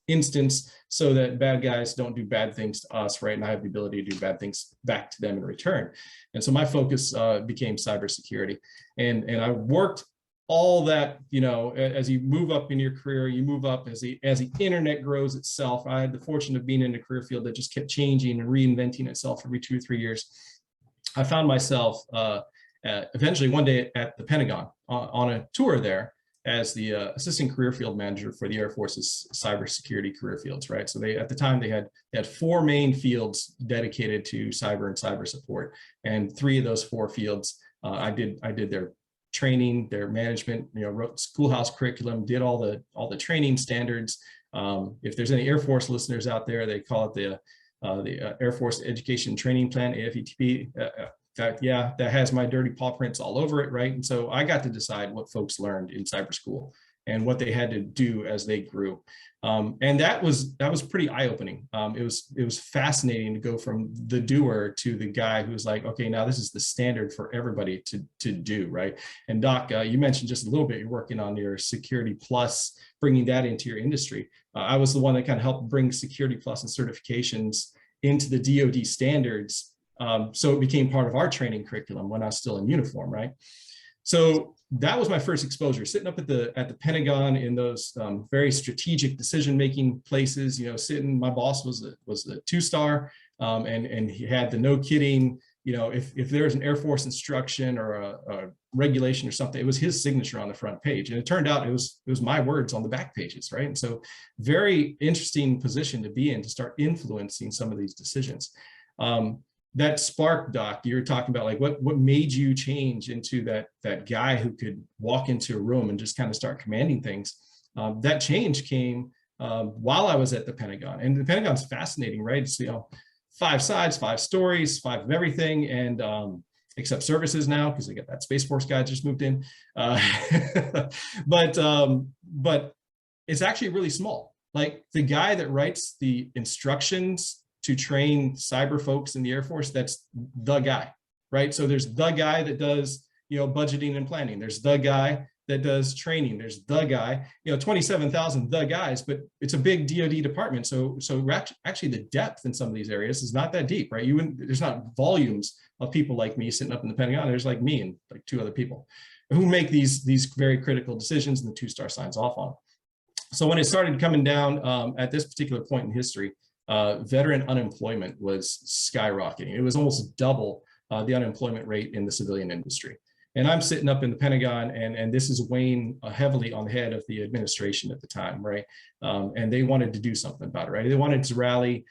instance, so that bad guys don't do bad things to us, right? And I have the ability to do bad things back to them in return. And so my focus became cybersecurity, and I worked all that, you know, as you move up in your career, you move up as the internet grows itself. I had the fortune of being in a career field that just kept changing and reinventing itself every 2 or 3 years. I found myself eventually one day at the Pentagon on a tour there as the assistant career field manager for the Air Force's cybersecurity career fields, right? So at the time they had 4 main fields dedicated to cyber and cyber support, and 3 of those 4 fields I did their training, their management, you know, wrote schoolhouse curriculum, did all the training standards. If there's any Air Force listeners out there, they call it the Air Force Education Training Plan, AFETP. In fact, yeah, that has my dirty paw prints all over it, right? And so I got to decide what folks learned in cyber school and what they had to do as they grew. And that was pretty eye-opening. It was fascinating to go from the doer to the guy who's like, okay, now this is the standard for everybody to do, right? And Doc, you mentioned just a little bit, you're working on your Security Plus, bringing that into your industry. I was the one that kind of helped bring Security Plus and certifications into the DoD standards. So it became part of our training curriculum when I was still in uniform, right? So that was my first exposure, sitting up at the Pentagon in those very strategic decision-making places. You know, my boss was a 2-star, and he had the no kidding. You know, if there was an Air Force instruction or a regulation or something, it was his signature on the front page, and it turned out it was my words on the back pages, right? And so, very interesting position to be in, to start influencing some of these decisions. That spark, Doc, you're talking about, like what made you change into that guy who could walk into a room and just kind of start commanding things. That change came while I was at the Pentagon, and the Pentagon's fascinating, right? It's, you know, 5 sides, 5 stories, 5 of everything, and except services now, because they got that Space Force guy just moved in. But it's actually really small. Like the guy that writes the instructions to train cyber folks in the Air Force, that's the guy, right? So there's the guy that does, budgeting and planning. There's the guy that does training. There's the guy, 27,000 the guys, but it's a big DoD department. So actually the depth in some of these areas is not that deep, right? There's not volumes of people like me sitting up in the Pentagon. There's like me and like 2 other people who make these very critical decisions, and the 2-star signs off on. So when it started coming down at this particular point in history, veteran unemployment was skyrocketing. It was almost double the unemployment rate in the civilian industry. And I'm sitting up in the Pentagon, and this is weighing heavily on the head of the administration at the time, right? And they wanted to do something about it, right? They wanted to rally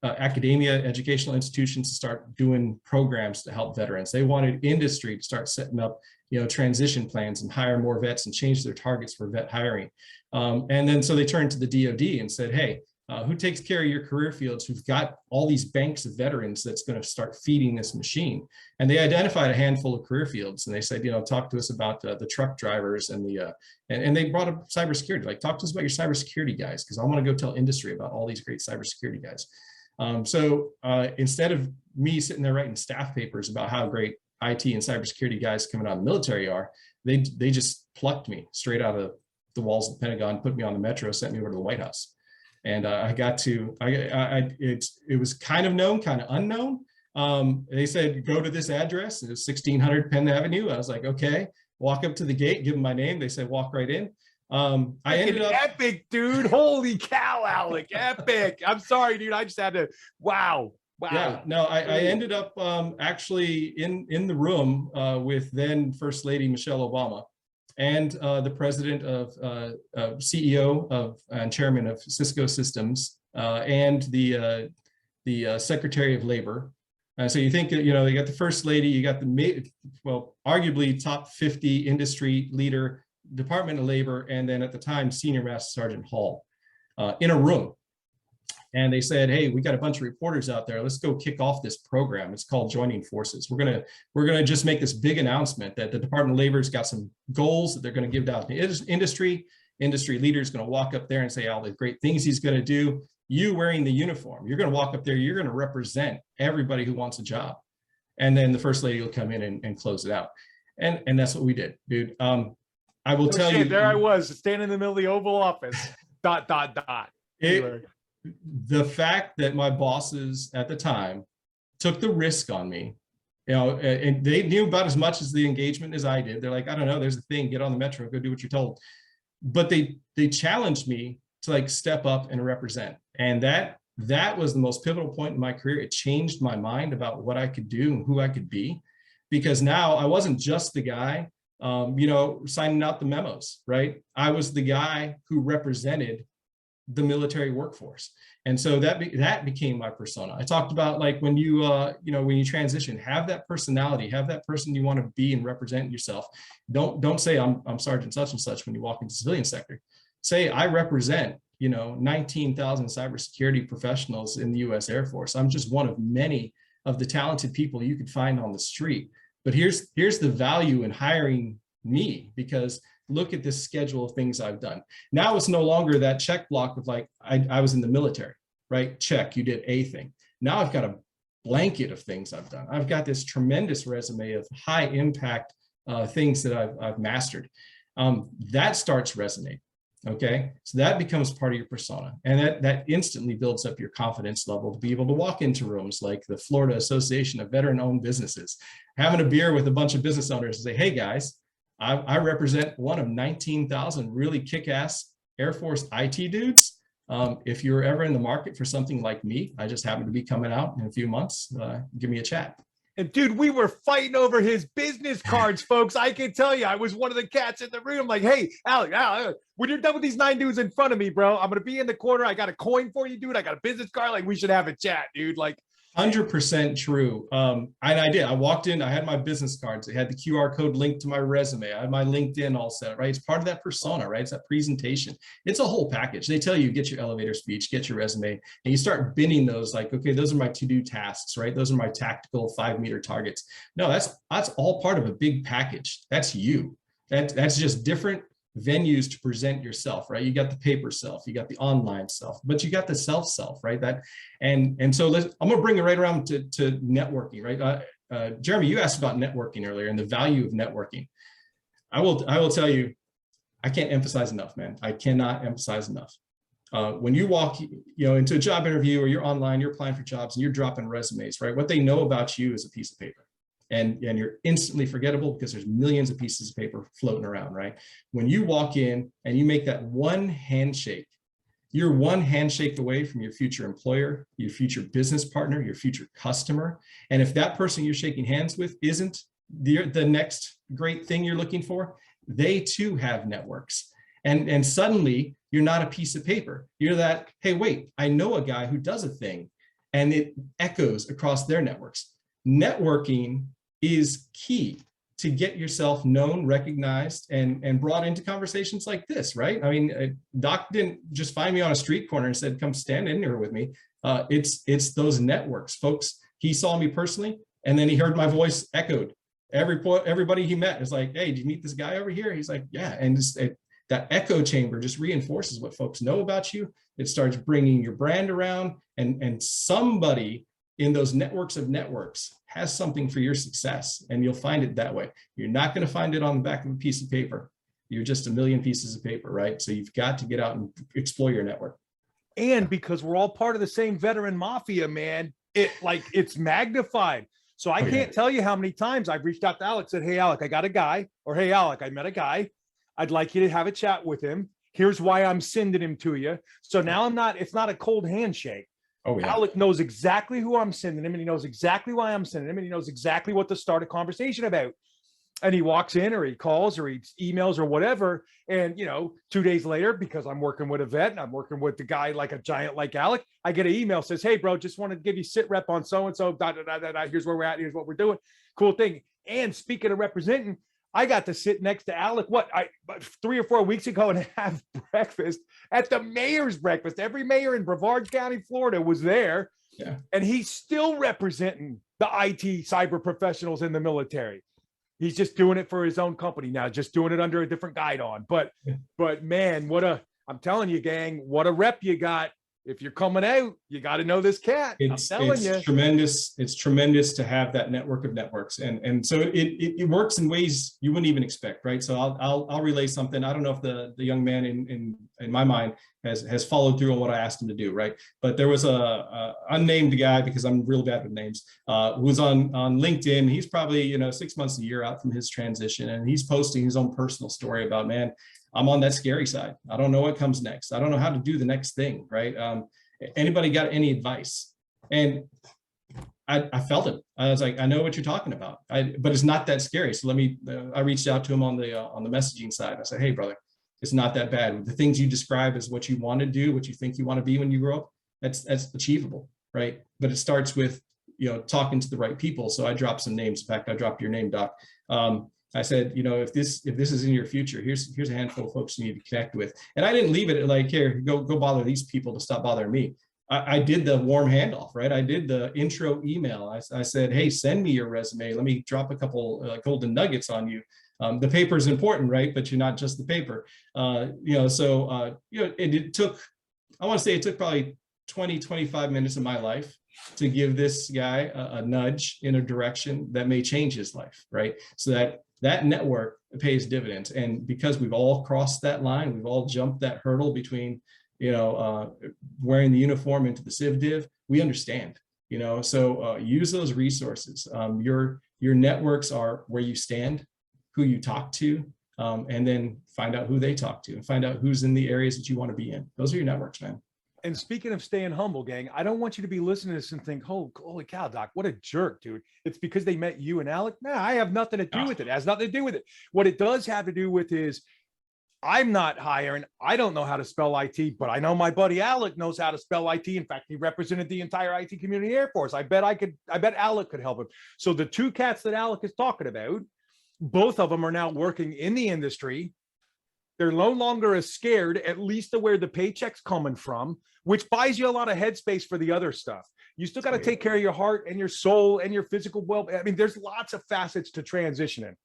academia, educational institutions to start doing programs to help veterans. They wanted industry to start setting up, transition plans and hire more vets and change their targets for vet hiring. And then so they turned to the DoD and said, hey, who takes care of your career fields, who've got all these banks of veterans that's going to start feeding this machine? And they identified a handful of career fields, and they said, talk to us about the truck drivers and and they brought up cybersecurity, like talk to us about your cybersecurity guys, because I want to go tell industry about all these great cybersecurity guys. So instead of me sitting there writing staff papers about how great IT and cybersecurity guys coming out of the military are, they just plucked me straight out of the walls of the Pentagon, put me on the metro, sent me over to the White House. And I got to, it was kind of known, kind of unknown. They said, go to this address. It was 1600 Penn Avenue. I was like, okay, walk up to the gate, give them my name. They said, walk right in. I ended up epic, dude. Holy cow, Alec, epic. I'm sorry, dude. I just had to, wow. Yeah, no, I ended up actually in the room with then First Lady Michelle Obama and the president of CEO of and chairman of Cisco Systems and the Secretary of Labor. So you think, you got the First Lady, you got the, arguably top 50 industry leader, Department of Labor, and then at the time, Senior Master Sergeant Hall in a room. And they said, hey, we got a bunch of reporters out there. Let's go kick off this program. It's called Joining Forces. We're gonna just make this big announcement that the Department of Labor's got some goals that they're gonna give out to industry. Industry leaders gonna walk up there and say all the great things he's gonna do. You wearing the uniform, you're gonna walk up there, you're gonna represent everybody who wants a job. And then the First Lady will come in and close it out. And that's what we did, dude. I will tell you. There I was, standing in the middle of the Oval Office, ... The fact that my bosses at the time took the risk on me, and they knew about as much as the engagement as I did. They're like, I don't know, there's a thing, get on the metro, go do what you're told. But they challenged me to like step up and represent. And that was the most pivotal point in my career. It changed my mind about what I could do and who I could be, because now I wasn't just the guy, signing out the memos, right? I was the guy who represented the military workforce. And so that became my persona. I talked about like when you transition, have that personality, have that person you want to be and represent yourself. Don't say I'm Sergeant such and such when you walk into the civilian sector. Say I represent, 19,000 cybersecurity professionals in the US Air Force. I'm just one of many of the talented people you could find on the street. But here's the value in hiring me, because look at this schedule of things I've done. Now it's no longer that check block of like, I was in the military, right? Check, you did a thing. Now I've got a blanket of things I've done. I've got this tremendous resume of high impact things that I've mastered. That starts resonating, okay? So that becomes part of your persona. And that instantly builds up your confidence level to be able to walk into rooms like the Florida Association of Veteran-Owned Businesses, having a beer with a bunch of business owners and say, hey guys, I represent one of 19,000 really kick-ass Air Force IT dudes. If you're ever in the market for something like me, I just happen to be coming out in a few months, give me a chat. And dude, we were fighting over his business cards, folks. I can tell you, I was one of the cats in the room like, hey, Alec, when you're done with these 9 dudes in front of me, bro, I'm going to be in the corner. I got a coin for you, dude. I got a business card. Like, we should have a chat, dude. Like, 100% true. And I did. I walked in, I had my business cards. They had the QR code linked to my resume. I had my LinkedIn all set, right? It's part of that persona, right? It's that presentation. It's a whole package. They tell you, get your elevator speech, get your resume, and you start binning those like, okay, those are my to-do tasks, right? Those are my tactical 5-meter targets. No, that's all part of a big package. That's you. That's just different venues to present yourself, right? You got the paper self, you got the online self, but you got the self, right? And so I'm gonna bring it right around to networking, right? Jeremy, you asked about networking earlier and the value of networking. I will tell you, I can't emphasize enough, man. I cannot emphasize enough. When you walk, into a job interview, or you're online, you're applying for jobs and you're dropping resumes, right? What they know about you is a piece of paper. And you're instantly forgettable because there's millions of pieces of paper floating around, right? When you walk in and you make that one handshake, you're one handshake away from your future employer, your future business partner, your future customer. And if that person you're shaking hands with isn't the next great thing you're looking for, they too have networks. And suddenly you're not a piece of paper. You're that, hey, wait, I know a guy who does a thing, and it echoes across their networks. Networking is key to get yourself known, recognized, and brought into conversations like this, right? I mean, Doc didn't just find me on a street corner and said, come stand in here with me. It's those networks, folks. He saw me personally, and then he heard my voice echoed. Everybody he met is like, hey, did you meet this guy over here? He's like, yeah. And that echo chamber just reinforces what folks know about you. It starts bringing your brand around, and somebody in those networks of networks has something for your success, and you'll find it that way. You're not going to find it on the back of a piece of paper. You're just a million pieces of paper, right? So you've got to get out and explore your network. And because we're all part of the same veteran mafia, man, it's magnified. So I can't tell you how many times I've reached out to Alec, said, hey, Alec, I got a guy, or hey, Alec, I met a guy. I'd like you to have a chat with him. Here's why I'm sending him to you. So now it's not a cold handshake. Oh, yeah. Alec knows exactly who I'm sending him, and he knows exactly why I'm sending him, and he knows exactly what to start a conversation about. And he walks in, or he calls, or he emails, or whatever. And 2 days later, because I'm working with a vet and I'm working with the guy like a giant like Alec, I get an email says, hey, bro, just wanted to give you sit rep on so-and-so, here's where we're at, here's what we're doing. Cool thing. And speaking of representing, I got to sit next to Alec, 3 or 4 weeks ago, and have breakfast at the mayor's breakfast. Every mayor in Brevard County, Florida was there. Yeah. And he's still representing the IT cyber professionals in the military. He's just doing it for his own company now, just doing it under a different guide on. But man, I'm telling you, gang, what a rep you got. If you're coming out, you got to know this cat. It's tremendous. It's tremendous to have that network of networks. And so it works in ways you wouldn't even expect, right? So I'll relay something. I don't know if the young man in my mind has followed through on what I asked him to do, right? But there was a unnamed guy, because I'm real bad with names, who was on LinkedIn. He's probably 6 months, a year out from his transition, and he's posting his own personal story about, man, I'm on that scary side. I don't know what comes next. I don't know how to do the next thing, right? Anybody got any advice? And I felt it. I was like, I know what you're talking about, but it's not that scary. So I reached out to him on the messaging side. I said, hey, brother, it's not that bad. The things you describe as what you want to do, what you think you want to be when you grow up, that's achievable, right? But it starts with, talking to the right people. So I dropped some names. In fact, I dropped your name, Doc. I said, if this is in your future, here's a handful of folks you need to connect with. And I didn't leave it at like, here, go bother these people to stop bothering me. I did the warm handoff, right? I did the intro email. I said, hey, send me your resume. Let me drop a couple golden nuggets on you. The paper is important, right? But you're not just the paper. It took, I want to say it took probably 20, 25 minutes of my life to give this guy a nudge in a direction that may change his life, right? So that network pays dividends. And because we've all crossed that line, we've all jumped that hurdle between, wearing the uniform into the civ div, we understand, so use those resources. Your networks are where you stand, who you talk to, and then find out who they talk to and find out who's in the areas that you want to be in. Those are your networks, man. And speaking of staying humble, gang, I don't want you to be listening to this and think, holy cow, Doc, what a jerk, dude. It's because they met you and Alec. Nah, I have nothing to do with it. It has nothing to do with it. What it does have to do with is I'm not hiring. I don't know how to spell IT, but I know my buddy Alec knows how to spell IT. In fact, he represented the entire IT community Air Force. I bet Alec could help him. So the two cats that Alec is talking about, both of them are now working in the industry. They're no longer as scared, at least to where the paycheck's coming from, which buys you a lot of headspace for the other stuff. You still got to take care of your heart and your soul and your physical well. I mean, there's lots of facets to transitioning,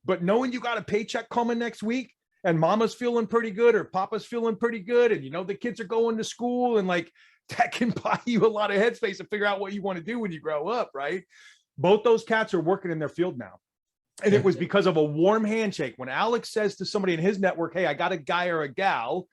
but knowing you got a paycheck coming next week and mama's feeling pretty good or papa's feeling pretty good, and the kids are going to school, and like that can buy you a lot of headspace to figure out what you want to do when you grow up, right? Both those cats are working in their field now. And it was because of a warm handshake. When Alex says to somebody in his network, hey, I got a guy or a gal,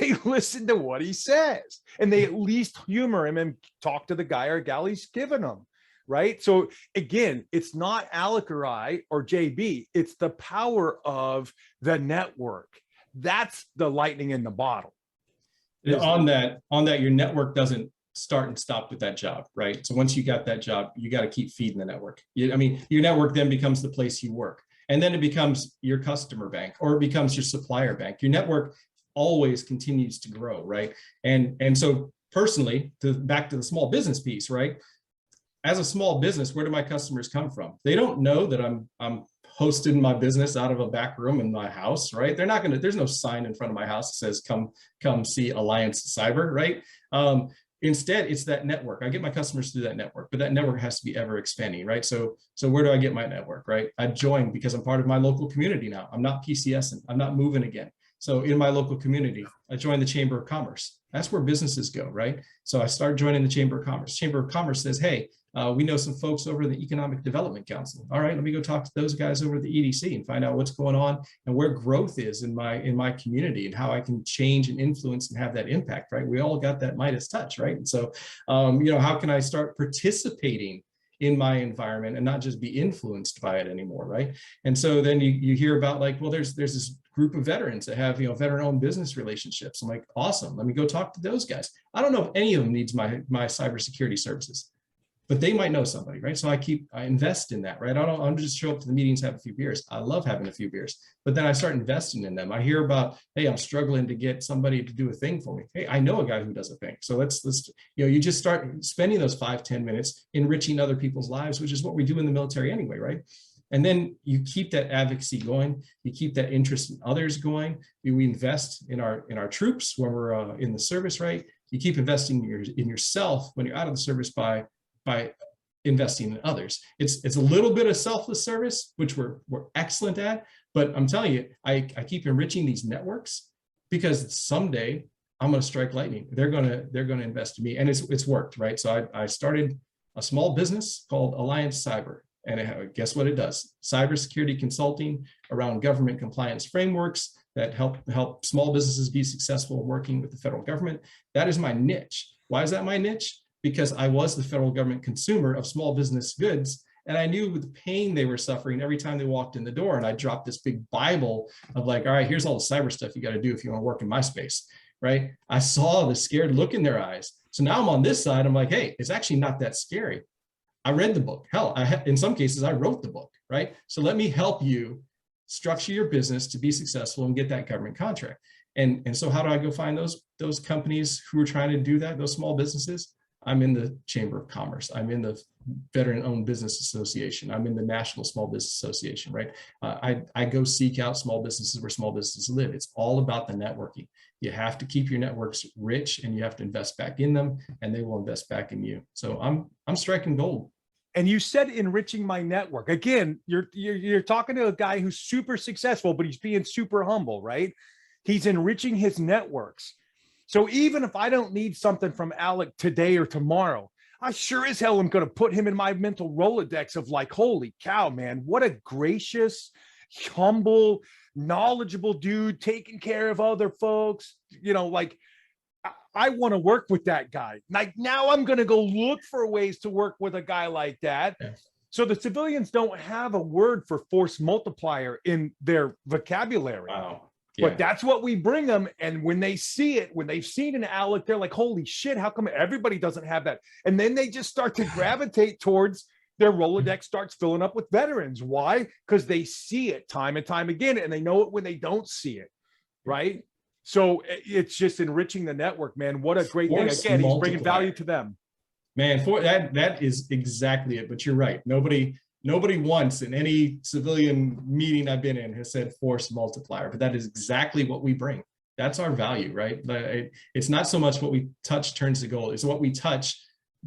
they listen to what he says, and they at least humor him and talk to the guy or gal he's giving them, right? So again, it's not Alec or I or JB, it's the power of the network. That's the lightning in the bottle. On that, your network doesn't start and stop with that job, right? So once you got that job, you got to keep feeding the network. I mean, your network then becomes the place you work, and then it becomes your customer bank, or it becomes your supplier bank. Your network always continues to grow, right? And so personally, back to the small business piece, right? As a small business, where do my customers come from? They don't know that I'm hosting my business out of a back room in my house, right? They're not going to, there's no sign in front of my house that says, come see Alliance Cyber, right? Instead, it's that network. I get my customers through that network, but that network has to be ever expanding, right? So where do I get my network, right? I join because I'm part of my local community now. I'm not PCSing. I'm not moving again. So in my local community, I joined the Chamber of Commerce. That's where businesses go, right? So I start joining the Chamber of Commerce. Chamber of Commerce says, hey, we know some folks over the Economic Development Council. All right, let me go talk to those guys over the EDC and find out what's going on and where growth is in my community and how I can change and influence and have that impact, right? We all got that Midas touch, right? And so, how can I start participating in my environment and not just be influenced by it anymore, right? And so then you hear about like, well, there's this group of veterans that have, veteran-owned business relationships. I'm like, awesome, let me go talk to those guys. I don't know if any of them needs my cybersecurity services, but they might know somebody, right? So I invest in that, right? I don't just show up to the meetings, have a few beers. I love having a few beers, but then I start investing in them. I hear about, hey, I'm struggling to get somebody to do a thing for me. Hey, I know a guy who does a thing. So let's you just start spending those 5-10 minutes enriching other people's lives, which is what we do in the military anyway, right? And then you keep that advocacy going. You keep that interest in others going. We invest in our troops when we're in the service, right? You keep investing in yourself when you're out of the service by investing in others. It's a little bit of selfless service, which we're excellent at, but I'm telling you, I keep enriching these networks because someday I'm going to strike lightning. They're going to invest in me, and it's worked, right? So I started a small business called Alliance Cyber, and guess what it does? Cybersecurity consulting around government compliance frameworks that help small businesses be successful working with the federal government. That is my niche. Why is that my niche? Because I was the federal government consumer of small business goods, and I knew the pain they were suffering every time they walked in the door. And I dropped this big Bible of like, all right, here's all the cyber stuff you got to do if you want to work in my space, right? I saw the scared look in their eyes. So now I'm on this side. I'm like, hey, it's actually not that scary. I read the book. Hell, in some cases, I wrote the book, right? So let me help you structure your business to be successful and get that government contract. And so how do I go find those companies who are trying to do that, those small businesses? I'm in the Chamber of Commerce. I'm in the Veteran-Owned Business Association. I'm in the National Small Business Association, right? I go seek out small businesses where small businesses live. It's all about the networking. You have to keep your networks rich, and you have to invest back in them, and they will invest back in you. So I'm striking gold. And you said enriching my network. Again, you're talking to a guy who's super successful, but he's being super humble, right? He's enriching his networks. So even if I don't need something from Alec today or tomorrow, I sure as hell am going to put him in my mental Rolodex of like, holy cow, man, what a gracious, humble, knowledgeable dude taking care of other folks. Like I want to work with that guy. Like now I'm going to go look for ways to work with a guy like that. Yeah. So the civilians don't have a word for force multiplier in their vocabulary. Wow. Yeah. But that's what we bring them. And when they see it, when they've seen an Alec, they're like, holy shit, how come everybody doesn't have that? And then they just start to gravitate towards their Rolodex starts filling up with veterans. Why? Because they see it time and time again, and they know it when they don't see it, right? So it's just enriching the network, man. What a great thing. Again, he's bringing value to them. Man, that is exactly it. But you're right. Nobody once in any civilian meeting I've been in has said force multiplier, but that is exactly what we bring. That's our value, right? It's not so much what we touch turns to gold. It's what we touch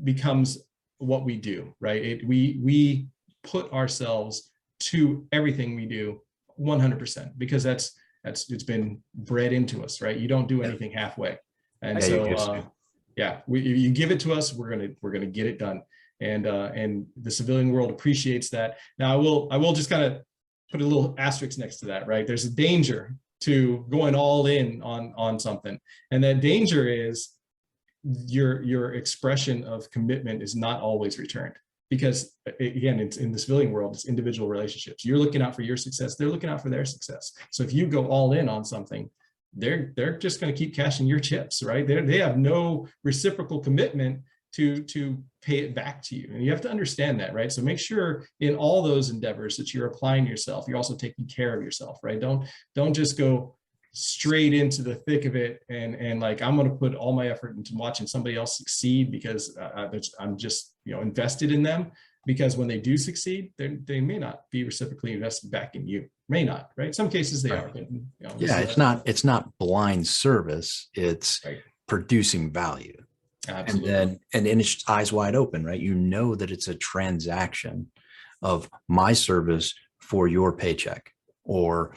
becomes what we do, right? We put ourselves to everything we do 100% because It's been bred into us, right? You don't do anything halfway. And so, yeah, you give it to us, we're gonna get it done. And the civilian world appreciates that. Now, I will just kind of put a little asterisk next to that, right? There's a danger to going all in on something, and that danger is your expression of commitment is not always returned, because again, it's in the civilian world, it's individual relationships. You're looking out for your success, they're looking out for their success. So if you go all in on something, they're just going to keep cashing your chips, right? They have no reciprocal commitment to pay it back to you. And you have to understand that, right? So make sure in all those endeavors that you're applying yourself, you're also taking care of yourself, right? Don't just go straight into the thick of it and like, I'm going to put all my effort into watching somebody else succeed because I'm just, invested in them. Because when they do succeed, they may not be reciprocally invested back in you. May not, right? Some cases they are. But, yeah, it's not blind service. It's producing value. Absolutely. And then it's eyes wide open, right? You know that it's a transaction of my service for your paycheck, or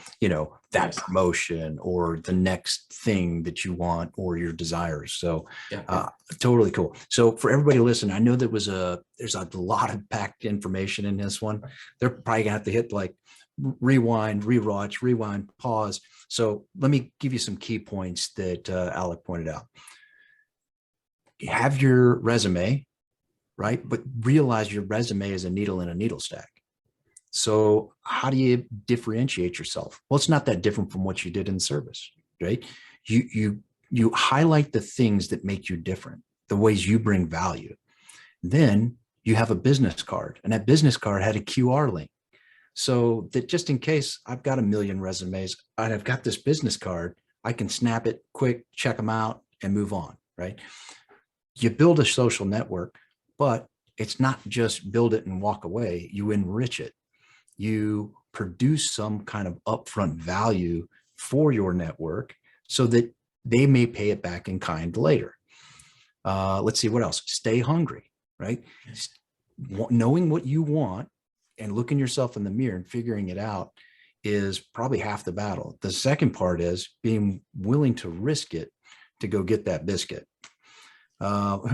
that promotion, or the next thing that you want, or your desires. So totally cool. So for everybody listening, I know there's a lot of packed information in this one. They're probably gonna have to hit like rewind, rewatch, rewind, pause. So let me give you some key points that Alec pointed out. You have your resume, right? But realize your resume is a needle in a needle stack. So how do you differentiate yourself? Well, it's not that different from what you did in service, right? You highlight the things that make you different, the ways you bring value. Then you have a business card, and that business card had a QR link. So that just in case I've got a million resumes, I've got this business card, I can snap it quick, check them out, and move on, right? You build a social network, but it's not just build it and walk away. You enrich it. You produce some kind of upfront value for your network so that they may pay it back in kind later. Let's see what else. Stay hungry, right? Knowing what you want and looking yourself in the mirror and figuring it out is probably half the battle. The second part is being willing to risk it to go get that biscuit.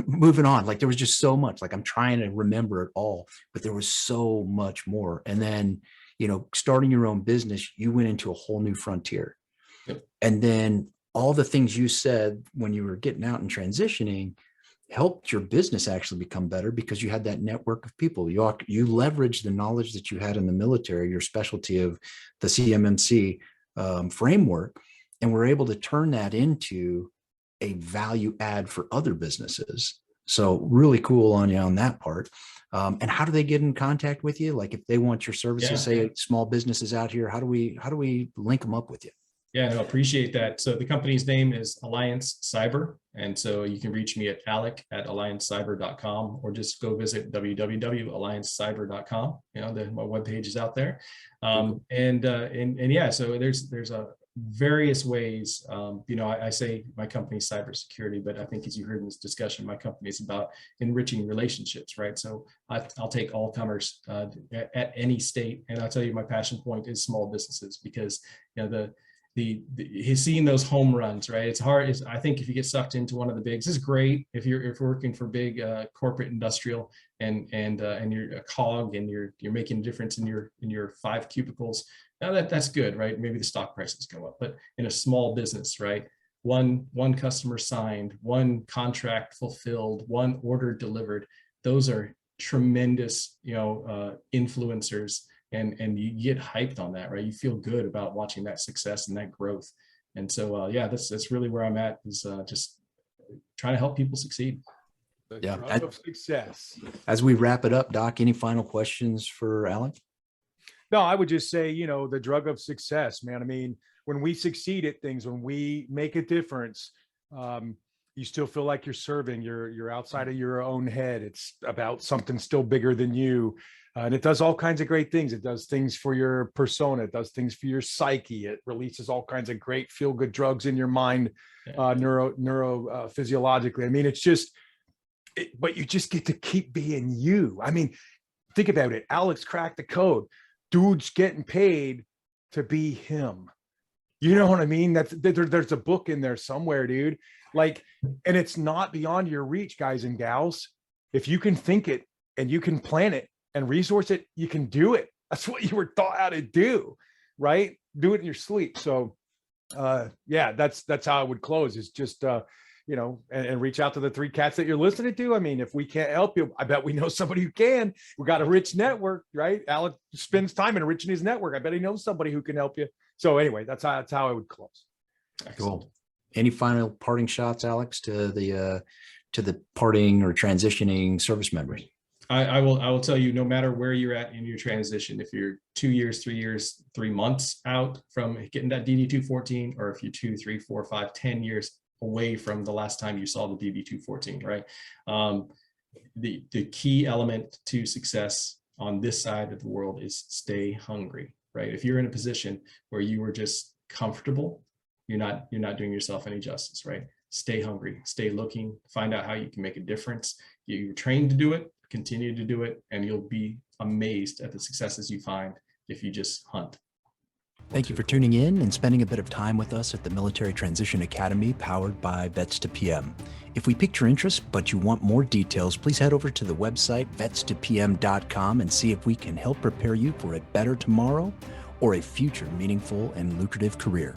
Moving on, like there was just so much, like I'm trying to remember it all, but there was so much more. And then, starting your own business, you went into a whole new frontier. Yep. And then all the things you said when you were getting out and transitioning helped your business actually become better because you had that network of people. You leveraged the knowledge that you had in the military, your specialty of the CMMC framework, and were able to turn that into a value add for other businesses. So really cool on you on that part. And how do they get in contact with you? Like if they want your services, say small businesses out here, how do we link them up with you? Yeah, no, appreciate that. So the company's name is Alliance Cyber. And so you can reach me at alec@alliancecyber.com, or just go visit www.alliancecyber.com. My webpage is out there. And yeah, so there's a various ways. I say my company's Cybersecurity, but I think as you heard in this discussion, my company is about enriching relationships, right? So I'll take all comers at any state. And I'll tell you, my passion point is small businesses, because he's seeing those home runs, right? It's hard. I think if you get sucked into one of the bigs, it's great if you're working for big corporate industrial and you're a cog and you're making a difference in your 5 cubicles. Now that's good, right? Maybe the stock prices go up, but in a small business, right? One customer signed, one contract fulfilled, one order delivered. Those are tremendous, influencers. And you get hyped on that, right? You feel good about watching that success and that growth. And so, that's really where I'm at, is just trying to help people succeed. The drug of success. As we wrap it up, Doc, any final questions for Alec? No, I would just say, the drug of success, man. I mean, when we succeed at things, when we make a difference, you still feel like you're serving. You're outside of your own head. It's about something still bigger than you. And it does all kinds of great things. It does things for your persona. It does things for your psyche. It releases all kinds of great feel-good drugs in your mind, neurophysiologically. I mean, it's just, but you just get to keep being you. I mean, think about it. Alex cracked the code. Dude's getting paid to be him. You know what I mean? There's a book in there somewhere, dude. Like, and it's not beyond your reach, guys and gals. If you can think it and you can plan it and resource it, you can do it. That's what you were taught how to do, right? Do it in your sleep. So yeah, that's how I would close, is just and reach out to the 3 cats that you're listening to. I mean, if we can't help you, I bet we know somebody who can. We got a rich network, right? Alec spends time enriching his network. I bet he knows somebody who can help you. So anyway, that's how I would close. Cool. Any final parting shots, Alex, to the parting or transitioning service members? I will tell you, no matter where you're at in your transition, if you're 2 years, 3 years, 3 months out from getting that DD-214, or if you're 2, 3, 4, 5, 10 years away from the last time you saw the DD-214, right? The key element to success on this side of the world is stay hungry, right? If you're in a position where you are just comfortable, you're not doing yourself any justice, right? Stay hungry, stay looking, find out how you can make a difference. You're trained to do it, continue to do it, and you'll be amazed at the successes you find if you just hunt. Thank you for tuning in and spending a bit of time with us at the Military Transition Academy, powered by Vets to PM. If we piqued your interest, but you want more details, please head over to the website vets2pm.com and see if we can help prepare you for a better tomorrow or a future meaningful and lucrative career.